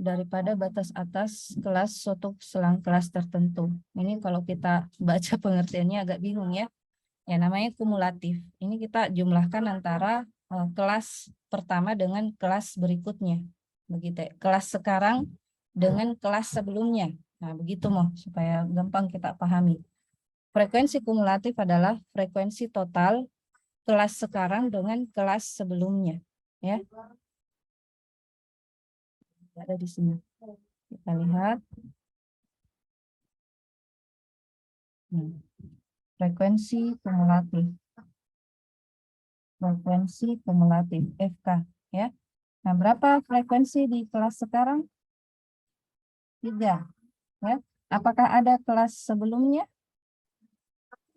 daripada batas atas kelas suatu selang kelas tertentu. Ini kalau kita baca pengertiannya agak bingung ya. Ya, namanya kumulatif. Ini kita jumlahkan antara kelas pertama dengan kelas berikutnya. Begitu. Kelas sekarang dengan kelas sebelumnya. Nah, begitu supaya gampang kita pahami. Frekuensi kumulatif adalah frekuensi total kelas sekarang dengan kelas sebelumnya, ya. Ada di sini. Kita lihat. Frekuensi kumulatif. Frekuensi kumulatif FK, ya. Nah, berapa frekuensi di kelas sekarang? 3, ya. Apakah ada kelas sebelumnya?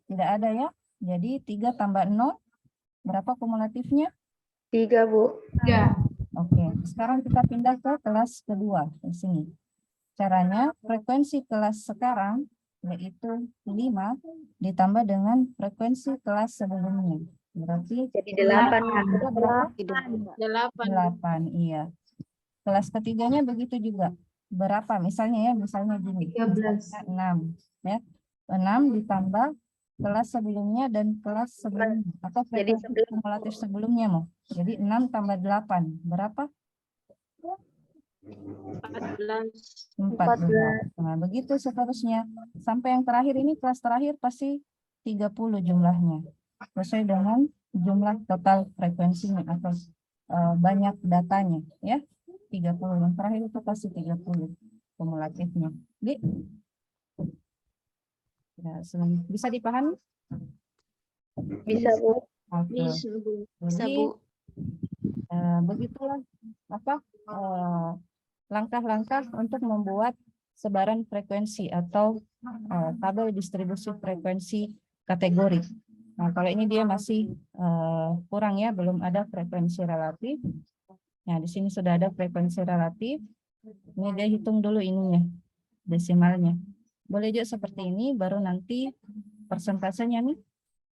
Tidak ada ya. Jadi 3 tambah 0, berapa kumulatifnya? 3, Bu. 3. Oke, sekarang kita pindah ke kelas kedua di sini. Caranya frekuensi kelas sekarang yaitu 5 ditambah dengan frekuensi kelas sebelumnya. Berarti Jadi 8. berapa? 8. 8, iya. Kelas ketiganya begitu juga. Berapa? Misalnya misalnya gini. 13. Misalnya 6, ya. 6 ditambah kelas sebelumnya dan kelas sebelumnya atau Jadi frekuensi kumulatif sebelumnya mau. Jadi 6 tambah 8 berapa? 14. Nah, begitu seterusnya. Sampai yang terakhir ini kelas terakhir pasti 30 jumlahnya. Sesuai dengan jumlah total frekuensinya atau banyak datanya, ya. 30. Yang terakhir itu pasti 30 kumulatifnya. Jadi, ya, bisa dipahami? Bisa, Bu. Oke. Bisa, Jadi, Bu. begitulah apa langkah-langkah untuk membuat sebaran frekuensi atau tabel distribusi frekuensi kategori. Nah, kalau ini dia masih kurang ya, belum ada frekuensi relatif. Nah, di sini sudah ada frekuensi relatif. Ini dia hitung dulu ininya, desimalnya. Boleh juga seperti ini, baru nanti persentasenya nih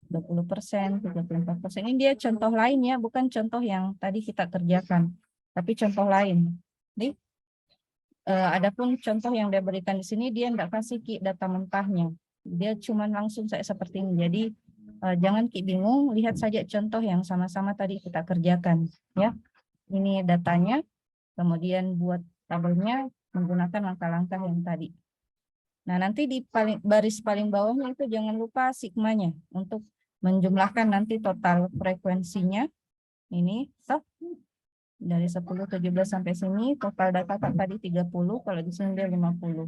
20%, 34%. Ini dia contoh lain ya, bukan contoh yang tadi kita kerjakan, tapi contoh lain. Nih, adapun contoh yang dia berikan di sini, dia enggak kasih data mentahnya. Dia cuma langsung saya seperti ini. Jadi jangan bingung, lihat saja contoh yang sama-sama tadi kita kerjakan. Ya, ini datanya, kemudian buat tabelnya menggunakan langkah-langkah yang tadi. Nah, nanti di baris paling bawahnya itu jangan lupa sigmanya untuk menjumlahkan nanti total frekuensinya. Ini dari 10, 17 sampai sini total data tadi 30, kalau di sini dia 50.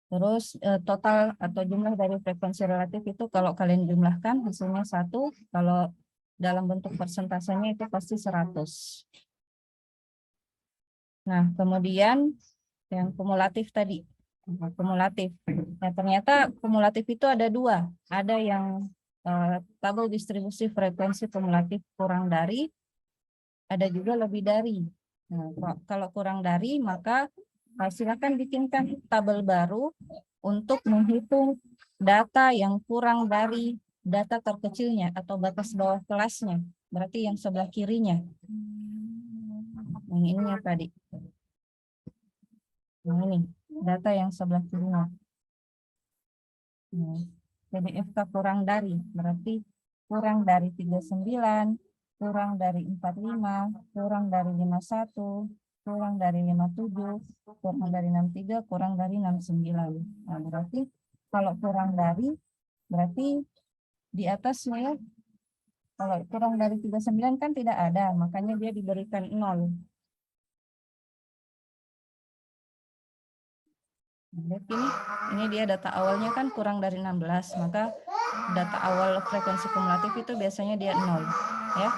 Terus total atau jumlah dari frekuensi relatif itu kalau kalian jumlahkan hasilnya 1, kalau dalam bentuk persentasenya itu pasti 100. Nah, kemudian yang kumulatif tadi. Kumulatif. Nah, ternyata kumulatif itu ada 2. Ada yang tabel distribusi frekuensi kumulatif kurang dari, ada juga lebih dari. Nah, kalau kurang dari, maka silakan bikinkan tabel baru untuk menghitung data yang kurang dari data terkecilnya atau batas bawah kelasnya. Berarti yang sebelah kirinya. Yang ini ya tadi. Yang ini, data yang sebelah kirinya. Jadi FK kurang dari, berarti kurang dari 39, kurang dari 45, kurang dari 51, kurang dari 57, kurang dari 63, kurang dari 69. Nah, berarti kalau kurang dari, berarti di atasnya ya. Kalau kurang dari 39 kan tidak ada, makanya dia diberikan 0. Ini dia data awalnya kan kurang dari 16, maka data awal frekuensi kumulatif itu biasanya dia 0, ya,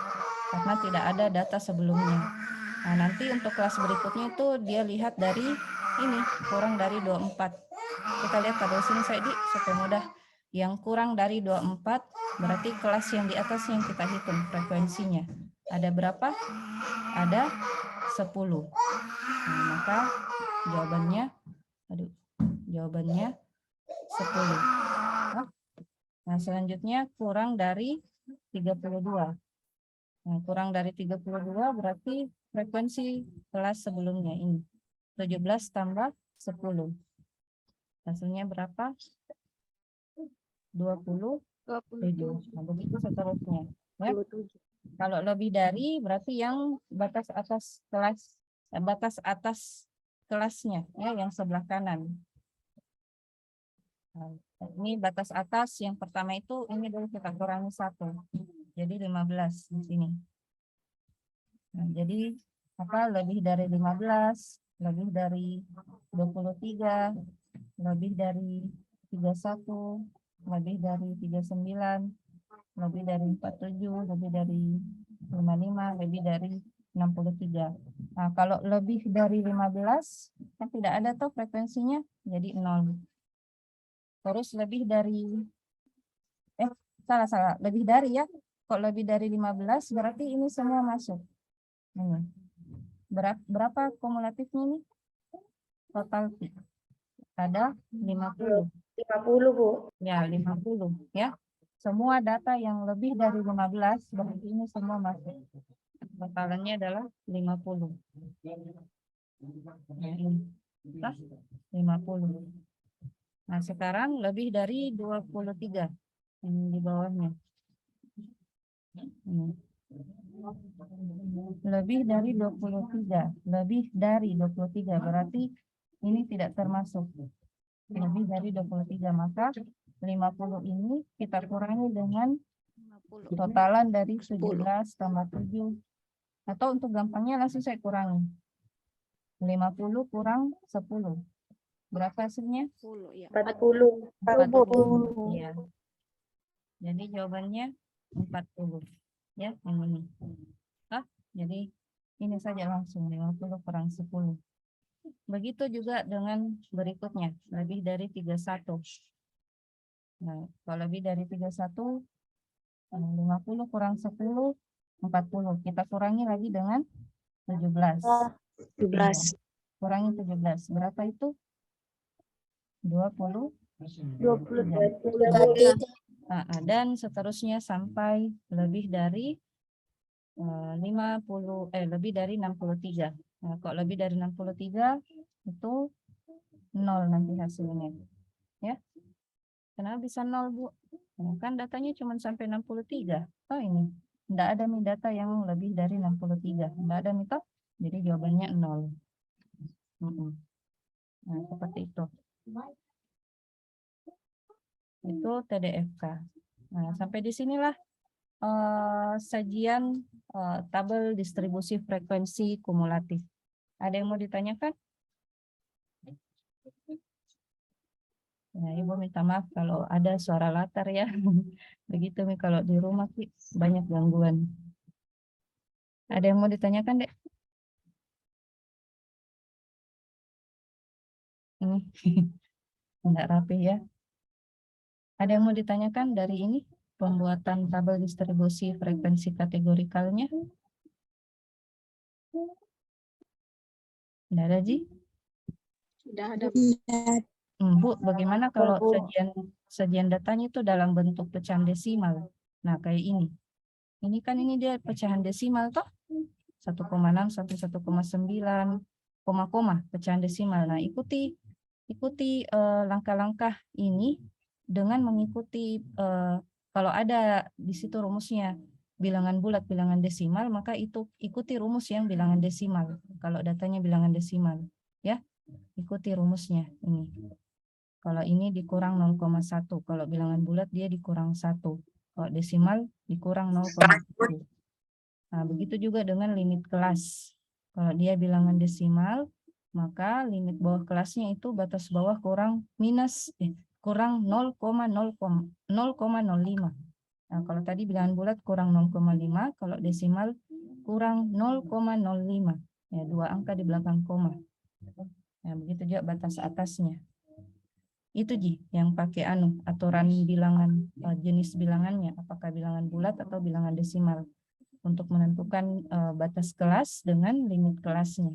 karena tidak ada data sebelumnya. Nah, nanti untuk kelas berikutnya itu dia lihat dari ini kurang dari 24. Kita lihat pada sini saya supaya mudah. Yang kurang dari 24 berarti kelas yang di atas yang kita hitung frekuensinya. Ada berapa? Ada 10. Nah, maka jawabannya 10. Nah, selanjutnya kurang dari 32. Nah, kurang dari 32 berarti frekuensi kelas sebelumnya ini. 17 tambah 10. Hasilnya berapa? 27. Nah, begitu seterusnya. Ya. Kalau lebih dari berarti yang batas atas kelas, batas atas kelasnya ya, yang sebelah kanan. Nah, ini batas atas yang pertama itu ini dulu kita kurangi 1. Jadi 15 di sini. Nah, jadi lebih dari 15, lebih dari 23, lebih dari 31, lebih dari 39, lebih dari 47, lebih dari 55, lebih dari 63. Nah, kalau lebih dari 15 kan tidak ada tuh frekuensinya, jadi 0. Terus lebih dari salah, lebih dari ya. Kok lebih dari 15 berarti ini semua masuk. Ini. Berapa kumulatifnya ini? Total ada 50. 50, Bu. Ya, 50 ya. Semua data yang lebih dari 15 berarti ini semua masuk. Totalannya adalah 50. Ya, ini. Nah, 50. Nah, sekarang lebih dari 23. Ini di bawahnya. Ini. Lebih dari 23. Lebih dari 23 berarti ini tidak termasuk. Lebih dari 23, maka 50 ini kita kurangi dengan 50. totalan dari 17 tambah 7. Atau untuk gampangnya langsung saya kurangi. 50 kurang 10. Berapa hasilnya? 10 ya. 40. 40. Iya. Jadi jawabannya 40. Ya, yang ini. Jadi ini saja langsung 50 kurang 10. Begitu juga dengan berikutnya, lebih dari 31. Nah, kalau lebih dari 31, 50 kurang 10, 40. Kita kurangi lagi dengan 17. 17. Kurangi 17. Berapa itu? 20. 23. Dan seterusnya sampai lebih dari lebih dari 63. Nah, kok lebih dari 63 itu 0 nanti hasilnya. Ya. Kenapa bisa 0, Bu? Nah, kan datanya cuma sampai 63. Oh, ini. Tidak ada nih data yang lebih dari 63. Tidak ada nih toh. Jadi jawabannya 0. Nah, seperti itu. Itu TDFK. Nah, sampai di sinilah sajian tabel distribusi frekuensi kumulatif. Ada yang mau ditanyakan? Ya, Ibu minta maaf kalau ada suara latar ya. Begitu nih kalau di rumah sih banyak gangguan. Ada yang mau ditanyakan, Dek? Ini enggak rapi ya. Ada yang mau ditanyakan dari ini? Pembuatan tabel distribusi frekuensi kategorikalnya? Enggak ada, Ji? Sudah ada. Bu, bagaimana kalau sajian datanya itu dalam bentuk pecahan desimal? Nah, kayak ini. Ini kan ini dia pecahan desimal toh? 1,6 sampai 1,9, koma pecahan desimal. Nah, ikuti langkah-langkah ini dengan mengikuti kalau ada di situ rumusnya bilangan bulat, bilangan desimal, maka itu ikuti rumus yang bilangan desimal. Kalau datanya bilangan desimal, ya. Ikuti rumusnya ini. Kalau ini dikurang 0,1, kalau bilangan bulat dia dikurang 1. Kalau desimal dikurang 0,1. Nah, begitu juga dengan limit kelas. Kalau dia bilangan desimal, maka limit bawah kelasnya itu batas bawah kurang 0,05. Nah, kalau tadi bilangan bulat kurang 0,5, kalau desimal kurang 0,05. Ya, 2 angka di belakang koma. Nah, begitu juga batas atasnya. Itu Ji, yang pakai aturan bilangan, jenis bilangannya, apakah bilangan bulat atau bilangan desimal, untuk menentukan batas kelas dengan limit kelasnya.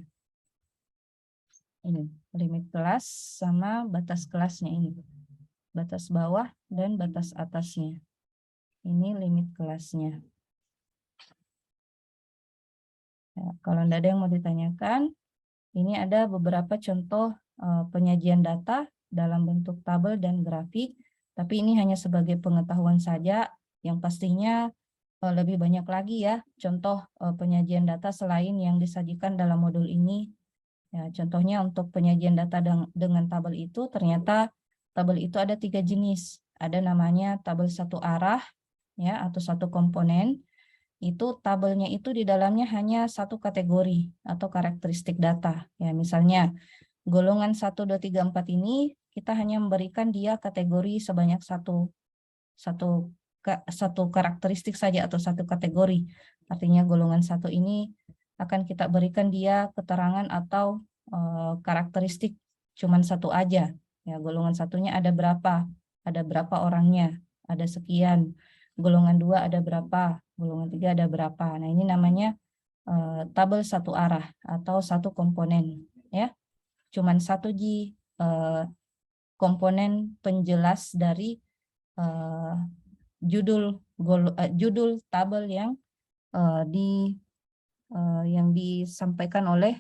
Ini, limit kelas sama batas kelasnya ini. Batas bawah dan batas atasnya. Ini limit kelasnya. Ya, kalau tidak ada yang mau ditanyakan, ini ada beberapa contoh penyajian data dalam bentuk tabel dan grafik, tapi ini hanya sebagai pengetahuan saja, yang pastinya lebih banyak lagi ya contoh penyajian data selain yang disajikan dalam modul ini. Ya, contohnya untuk penyajian data dengan tabel itu, ternyata tabel itu ada 3 jenis. Ada namanya tabel satu arah ya, atau satu komponen. Itu tabelnya itu di dalamnya hanya satu kategori atau karakteristik data. Ya, misalnya golongan 1, 2, 3, 4 ini kita hanya memberikan dia kategori sebanyak satu karakteristik saja atau satu kategori. Artinya golongan 1 ini akan kita berikan dia keterangan atau karakteristik cuman satu aja. Ya, golongan 1-nya ada berapa orangnya, ada sekian. Golongan 2 ada berapa, golongan 3 ada berapa. Nah, ini namanya tabel satu arah atau satu komponen ya. Cuman satu komponen penjelas dari judul tabel yang disampaikan oleh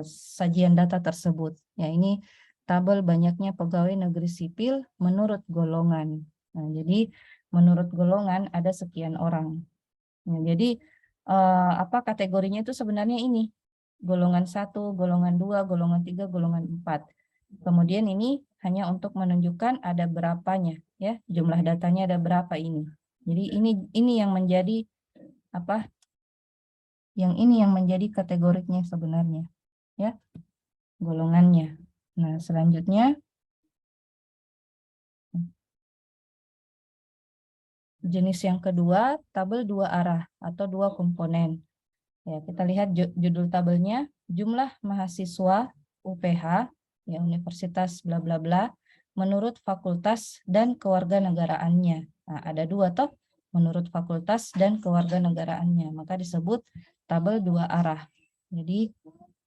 sajian data tersebut. Ya, ini tabel banyaknya pegawai negeri sipil menurut golongan. Nah, jadi menurut golongan ada sekian orang. Nah, jadi apa kategorinya itu sebenarnya ini golongan 1, golongan 2, golongan 3, golongan 4. Kemudian ini hanya untuk menunjukkan ada berapanya, ya, jumlah datanya ada berapa ini. Jadi ini yang menjadi apa? Yang ini yang menjadi kategoriknya sebenarnya, ya, golongannya. Nah, selanjutnya jenis yang kedua, tabel 2 arah atau 2 komponen. Ya, kita lihat judul tabelnya, jumlah mahasiswa UPH, ya, Universitas bla bla bla, menurut fakultas dan kewarganegaraannya. Nah, ada 2 toh, menurut fakultas dan kewarganegaraannya. Maka disebut tabel 2 arah. Jadi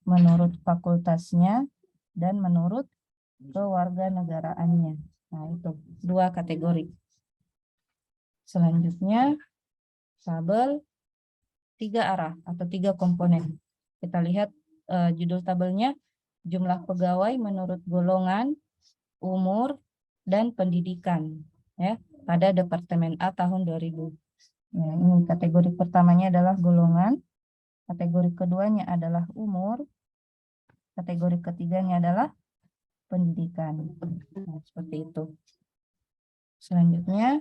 menurut fakultasnya dan menurut kewarganegaraannya. Nah, itu 2 kategori. Selanjutnya tabel 3 arah atau 3 komponen. Kita lihat judul tabelnya, jumlah pegawai menurut golongan, umur, dan pendidikan, ya, pada Departemen A tahun 2000. Ya, ini kategori pertamanya adalah golongan, kategori keduanya adalah umur, kategori ketiganya adalah pendidikan. Nah, seperti itu. Selanjutnya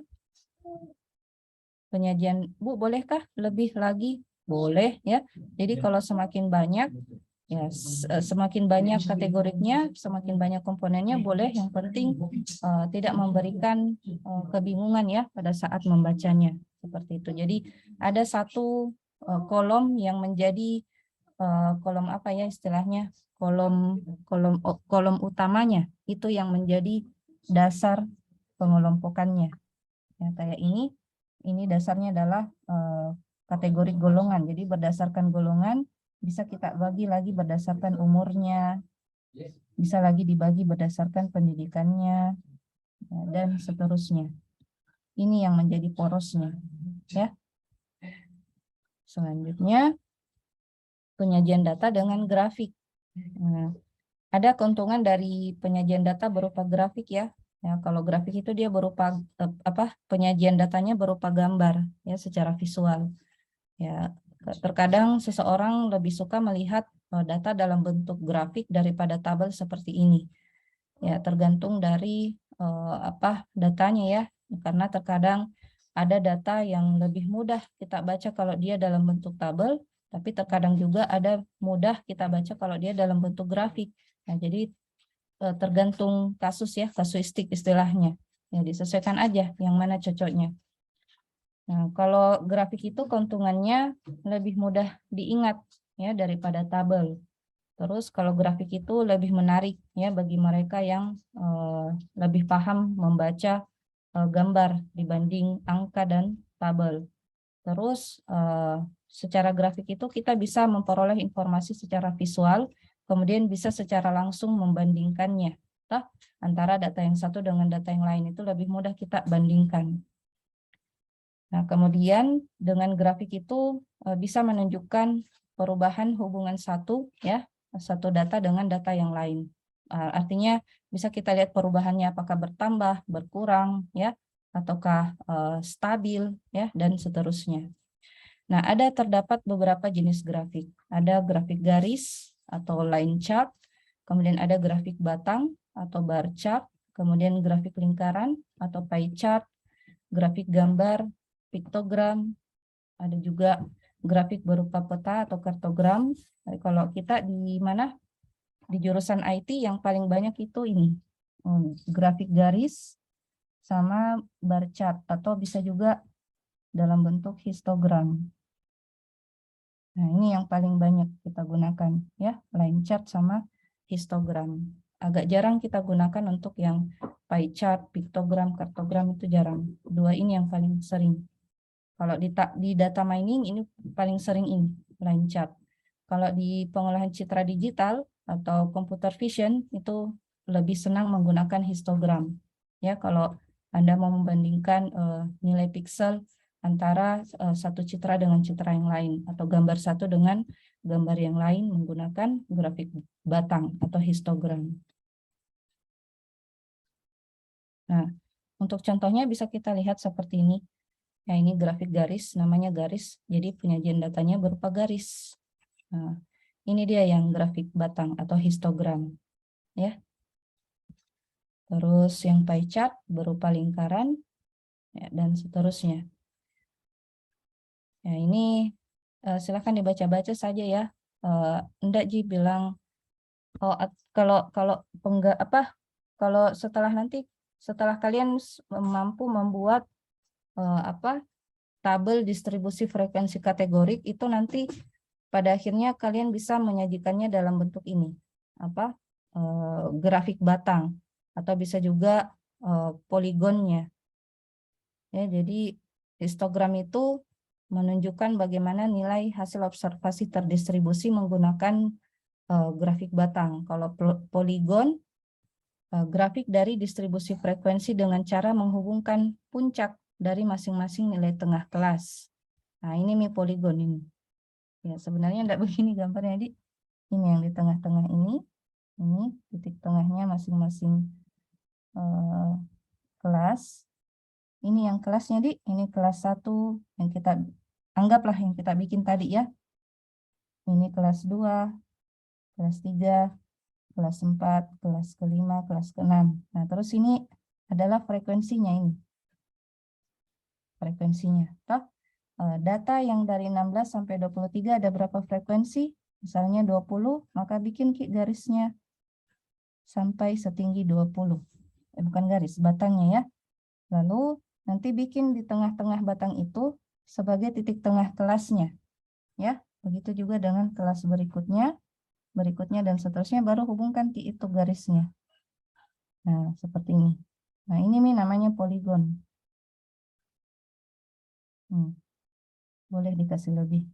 penyajian, Bu, bolehkah lebih lagi? Boleh, ya. Jadi kalau semakin banyak, ya, semakin banyak kategorinya, semakin banyak komponennya, boleh. Yang penting tidak memberikan kebingungan, ya, pada saat membacanya, seperti itu. Jadi ada satu kolom yang menjadi kolom apa, ya, istilahnya kolom utamanya, itu yang menjadi dasar pengelompokannya. Ya, kayak ini dasarnya adalah kategori golongan. Jadi berdasarkan golongan bisa kita bagi lagi berdasarkan umurnya, bisa lagi dibagi berdasarkan pendidikannya, ya, dan seterusnya. Ini yang menjadi porosnya, ya. Selanjutnya penyajian data dengan grafik. Nah, ada keuntungan dari penyajian data berupa grafik, ya. Ya, kalau grafik itu dia berupa penyajian datanya berupa gambar, ya, secara visual. Ya, terkadang seseorang lebih suka melihat data dalam bentuk grafik daripada tabel seperti ini. Ya, tergantung dari datanya, ya. Karena terkadang ada data yang lebih mudah kita baca kalau dia dalam bentuk tabel, tapi terkadang juga ada mudah kita baca kalau dia dalam bentuk grafik. Nah, jadi tergantung kasus, ya, kasuistik istilahnya. Ya, disesuaikan aja yang mana cocoknya. Nah, kalau grafik itu keuntungannya lebih mudah diingat, ya, daripada tabel. Terus kalau grafik itu lebih menarik, ya, bagi mereka yang lebih paham membaca gambar dibanding angka dan tabel. Terus secara grafik itu kita bisa memperoleh informasi secara visual, kemudian bisa secara langsung membandingkannya. Antara data yang satu dengan data yang lain itu lebih mudah kita bandingkan. Nah, kemudian dengan grafik itu bisa menunjukkan perubahan hubungan satu data dengan data yang lain. Artinya bisa kita lihat perubahannya apakah bertambah, berkurang, ya, ataukah stabil, ya, dan seterusnya. Nah, terdapat beberapa jenis grafik. Ada grafik garis atau line chart, kemudian ada grafik batang atau bar chart, kemudian grafik lingkaran atau pie chart, grafik gambar, piktogram, ada juga grafik berupa peta atau kartogram. Kalau kita di mana? Di jurusan IT yang paling banyak itu ini, grafik garis sama bar chart, atau bisa juga dalam bentuk histogram. Nah, ini yang paling banyak kita gunakan, ya, line chart sama histogram. Agak jarang kita gunakan untuk yang pie chart, piktogram, kartogram, itu jarang. Dua ini yang paling sering. Kalau di data mining ini paling sering ini, line chart. Kalau di pengolahan citra digital atau computer vision itu lebih senang menggunakan histogram. Ya, kalau Anda mau membandingkan nilai piksel antara satu citra dengan citra yang lain atau gambar satu dengan gambar yang lain menggunakan grafik batang atau histogram. Nah, untuk contohnya bisa kita lihat seperti ini. Ya, ini grafik garis, namanya garis. Jadi penyajian datanya berupa garis. Nah, ini dia yang grafik batang atau histogram. Ya. Terus yang pie chart berupa lingkaran, ya, dan seterusnya. Ya, ini silakan dibaca-baca saja ya. Enggak Ji bilang, oh, kalau setelah kalian mampu membuat tabel distribusi frekuensi kategorik, itu nanti pada akhirnya kalian bisa menyajikannya dalam bentuk ini, grafik batang, atau bisa juga poligonnya. Ya, jadi histogram itu menunjukkan bagaimana nilai hasil observasi terdistribusi menggunakan grafik batang. Kalau poligon, grafik dari distribusi frekuensi dengan cara menghubungkan puncak dari masing-masing nilai tengah kelas. Nah, ini poligon ini. Ya, sebenarnya tidak begini gambarnya, Di. Ini yang di tengah-tengah ini titik tengahnya masing-masing kelas. Ini yang kelasnya, Di. Ini kelas 1 yang kita anggaplah yang kita bikin tadi ya. Ini kelas 2, kelas 3, kelas 4, kelas ke-5, kelas ke-6. Nah, terus ini adalah frekuensinya ini. Frekuensinya. Toh, data yang dari 16 sampai 23 ada berapa frekuensi? Misalnya 20, maka bikin garisnya sampai setinggi 20. Bukan garis, batangnya ya. Lalu nanti bikin di tengah-tengah batang itu sebagai titik tengah kelasnya. Ya, begitu juga dengan kelas berikutnya dan seterusnya, baru hubungkan itu garisnya. Nah, seperti ini. Nah, ini namanya poligon. Boleh dikasih lebih.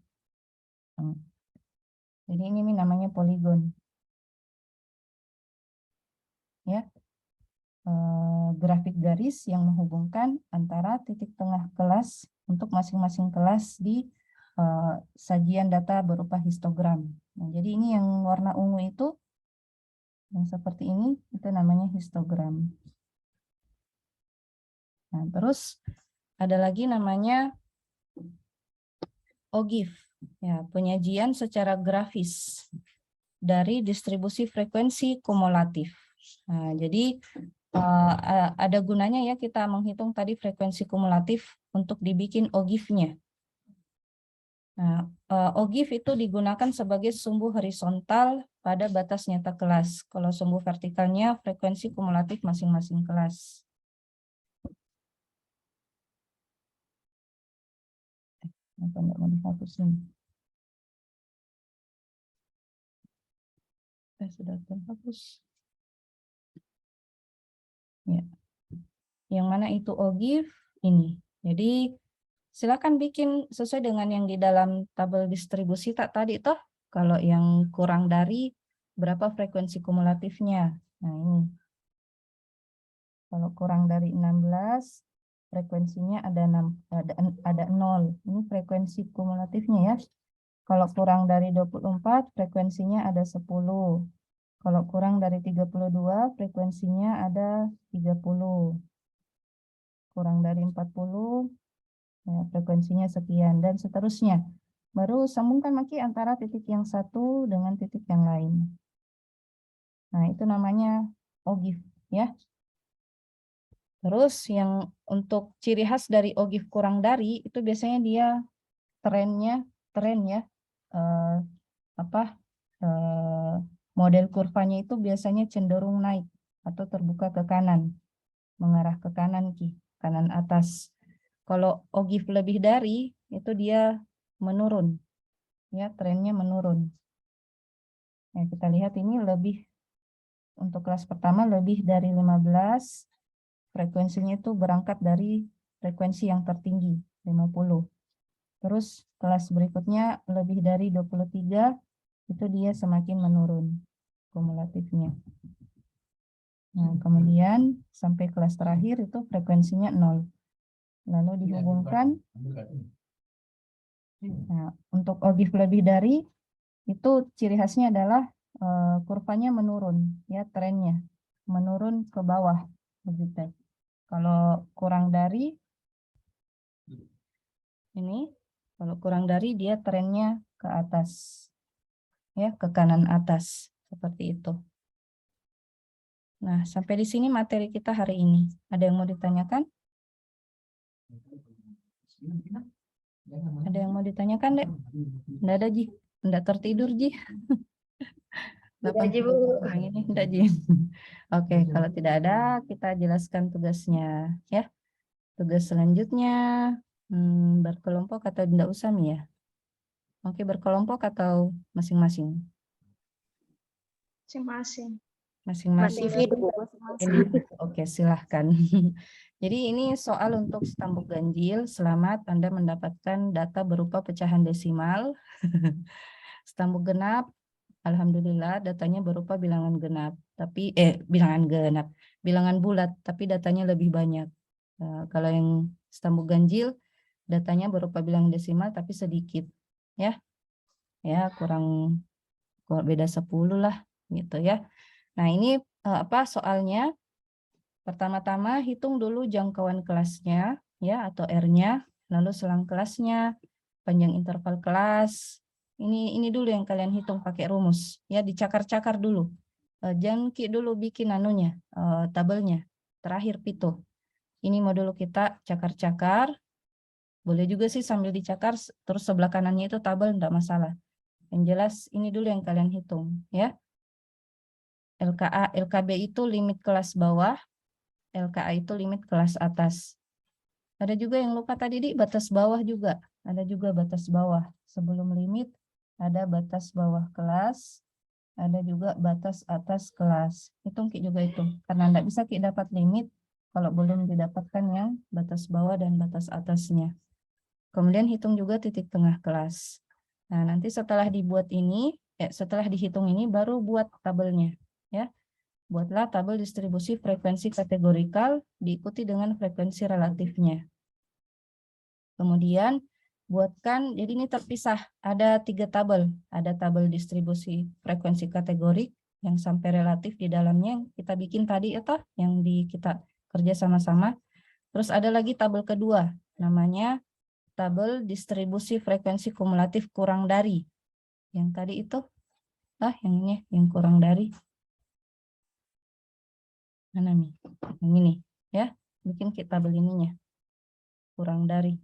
Jadi ini namanya poligon. Ya. Grafik garis yang menghubungkan antara titik tengah kelas untuk masing-masing kelas di sajian data berupa histogram. Nah, jadi ini yang warna ungu itu, yang seperti ini, itu namanya histogram. Nah, terus ada lagi namanya OGIF, ya, penyajian secara grafis dari distribusi frekuensi kumulatif. Nah, jadi ada gunanya ya kita menghitung tadi frekuensi kumulatif untuk dibikin OGIF-nya. Nah, OGIF itu digunakan sebagai sumbu horizontal pada batas nyata kelas. Kalau sumbu vertikalnya frekuensi kumulatif masing-masing kelas. Kenapa nggak mau dihapusin? Sudah terhapus. Ya. Yang mana itu OGIF ini. Jadi silakan bikin sesuai dengan yang di dalam tabel distribusi tadi toh. Kalau yang kurang dari berapa frekuensi kumulatifnya. Nah, ini. Kalau kurang dari 16, frekuensinya ada 0. Ini frekuensi kumulatifnya ya. Kalau kurang dari 24, frekuensinya ada 10. Kalau kurang dari 32, frekuensinya ada 30. Kurang dari 40, ya, frekuensinya sekian, dan seterusnya. Baru sambungkan lagi antara titik yang satu dengan titik yang lain. Nah, itu namanya OGIF ya. Terus yang untuk ciri khas dari OGIF kurang dari itu biasanya dia tren ya, model kurvanya itu biasanya cenderung naik atau terbuka ke kanan, mengarah ke kanan kanan atas. Kalau OGIF lebih dari itu dia menurun, ya, trennya menurun. Nah, kita lihat ini lebih, untuk kelas pertama lebih dari 15, frekuensinya itu berangkat dari frekuensi yang tertinggi 50. Terus kelas berikutnya lebih dari 23, itu dia semakin menurun kumulatifnya. Nah, kemudian sampai kelas terakhir itu frekuensinya 0. Lalu dihubungkan. Nah, untuk OGIF lebih dari itu ciri khasnya adalah kurvanya menurun, ya, trennya menurun ke bawah begitu. Kalau kurang dari ini, kalau kurang dari dia trennya ke atas, ya, ke kanan atas seperti itu. Nah, sampai di sini materi kita hari ini. Ada yang mau ditanyakan? Ada yang mau ditanyakan, Dek? Nggak ada, Ji. Nggak tertidur, Ji. Tidak, Ji, Bu. Yang ini enggak, Ji. Oke, kalau tidak ada, kita jelaskan tugasnya, ya. Tugas selanjutnya berkelompok atau tidak usah, Mi, ya? Oke, berkelompok atau masing-masing? Masing-masing. Masing-masing. Individu, Bu. Individu. Oke, silahkan. Jadi ini soal untuk stambuk ganjil. Selamat Anda mendapatkan data berupa pecahan desimal. Stambuk genap, alhamdulillah datanya berupa bilangan genap. Tapi bilangan bulat, tapi datanya lebih banyak. Kalau yang stambuk ganjil, datanya berupa bilangan desimal tapi sedikit, ya. Ya, kurang beda 10 lah gitu ya. Nah, ini soalnya? Pertama-tama hitung dulu jangkauan kelasnya, ya, atau R-nya, lalu selang kelasnya, panjang interval kelas. Ini dulu yang kalian hitung pakai rumus, ya, dicakar-cakar dulu. Jangan dulu bikin tabelnya. Terakhir Pito. Ini mau dulu kita cakar-cakar. Boleh juga sih sambil dicakar, terus sebelah kanannya itu tabel, enggak masalah. Yang jelas ini dulu yang kalian hitung, ya. LKA, LKB itu limit kelas bawah, LKA itu limit kelas atas. Ada juga yang lupa tadi, Di, batas bawah juga. Ada juga batas bawah. Sebelum limit, ada batas bawah kelas, ada juga batas atas kelas. Hitung Ki juga itu. Karena tidak bisa Ki dapat limit kalau belum didapatkan yang batas bawah dan batas atasnya. Kemudian hitung juga titik tengah kelas. Nah, nanti setelah dibuat ini, setelah dihitung ini, baru buat tabelnya, ya. Buatlah tabel distribusi frekuensi kategorikal diikuti dengan frekuensi relatifnya. Kemudian buatkan, jadi ini terpisah, ada 3 tabel. Ada tabel distribusi frekuensi kategorik yang sampai relatif di dalamnya, yang kita bikin tadi itu, yang kita kerja sama-sama. Terus ada lagi tabel kedua, namanya tabel distribusi frekuensi kumulatif kurang dari. Yang tadi itu, yang ini, yang kurang dari. Mana nih? Yang ini, ya. Bikin kita tabel ininya. Kurang dari.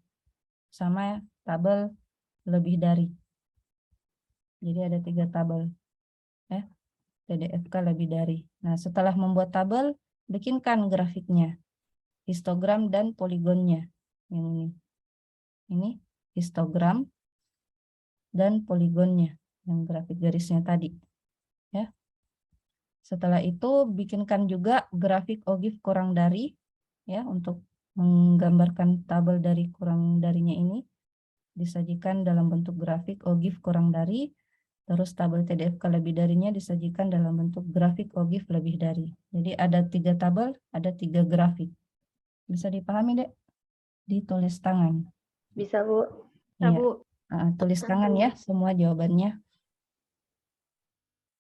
Sama tabel lebih dari. Jadi ada 3 tabel. Ya. TDFK lebih dari. Nah, setelah membuat tabel, bikinkan grafiknya. Histogram dan poligonnya. Yang ini. Ini histogram dan poligonnya. Yang grafik garisnya tadi. Ya. Setelah itu bikinkan juga grafik OGIF kurang dari, ya, untuk menggambarkan tabel dari kurang darinya ini disajikan dalam bentuk grafik OGIF kurang dari, terus tabel TDFK lebih darinya disajikan dalam bentuk grafik OGIF lebih dari. Jadi ada 3 tabel, ada 3 grafik. Bisa dipahami, Dek? Ditulis tangan. Bisa, Bu. Iya. Tulis tangan ya semua jawabannya.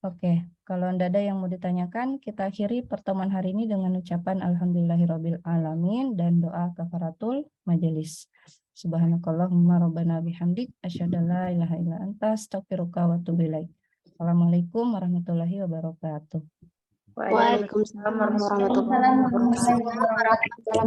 Oke, kalau tidak ada yang mau ditanyakan, kita akhiri pertemuan hari ini dengan ucapan Alhamdulillahirabbil alamin dan doa kafaratul majelis. Subhanakallahumma rabbana bihamdik asyhadu an la ilaha illa anta astaghfiruka wa atubu ilaik. Assalamualaikum warahmatullahi wabarakatuh. Waalaikumsalam warahmatullahi wabarakatuh.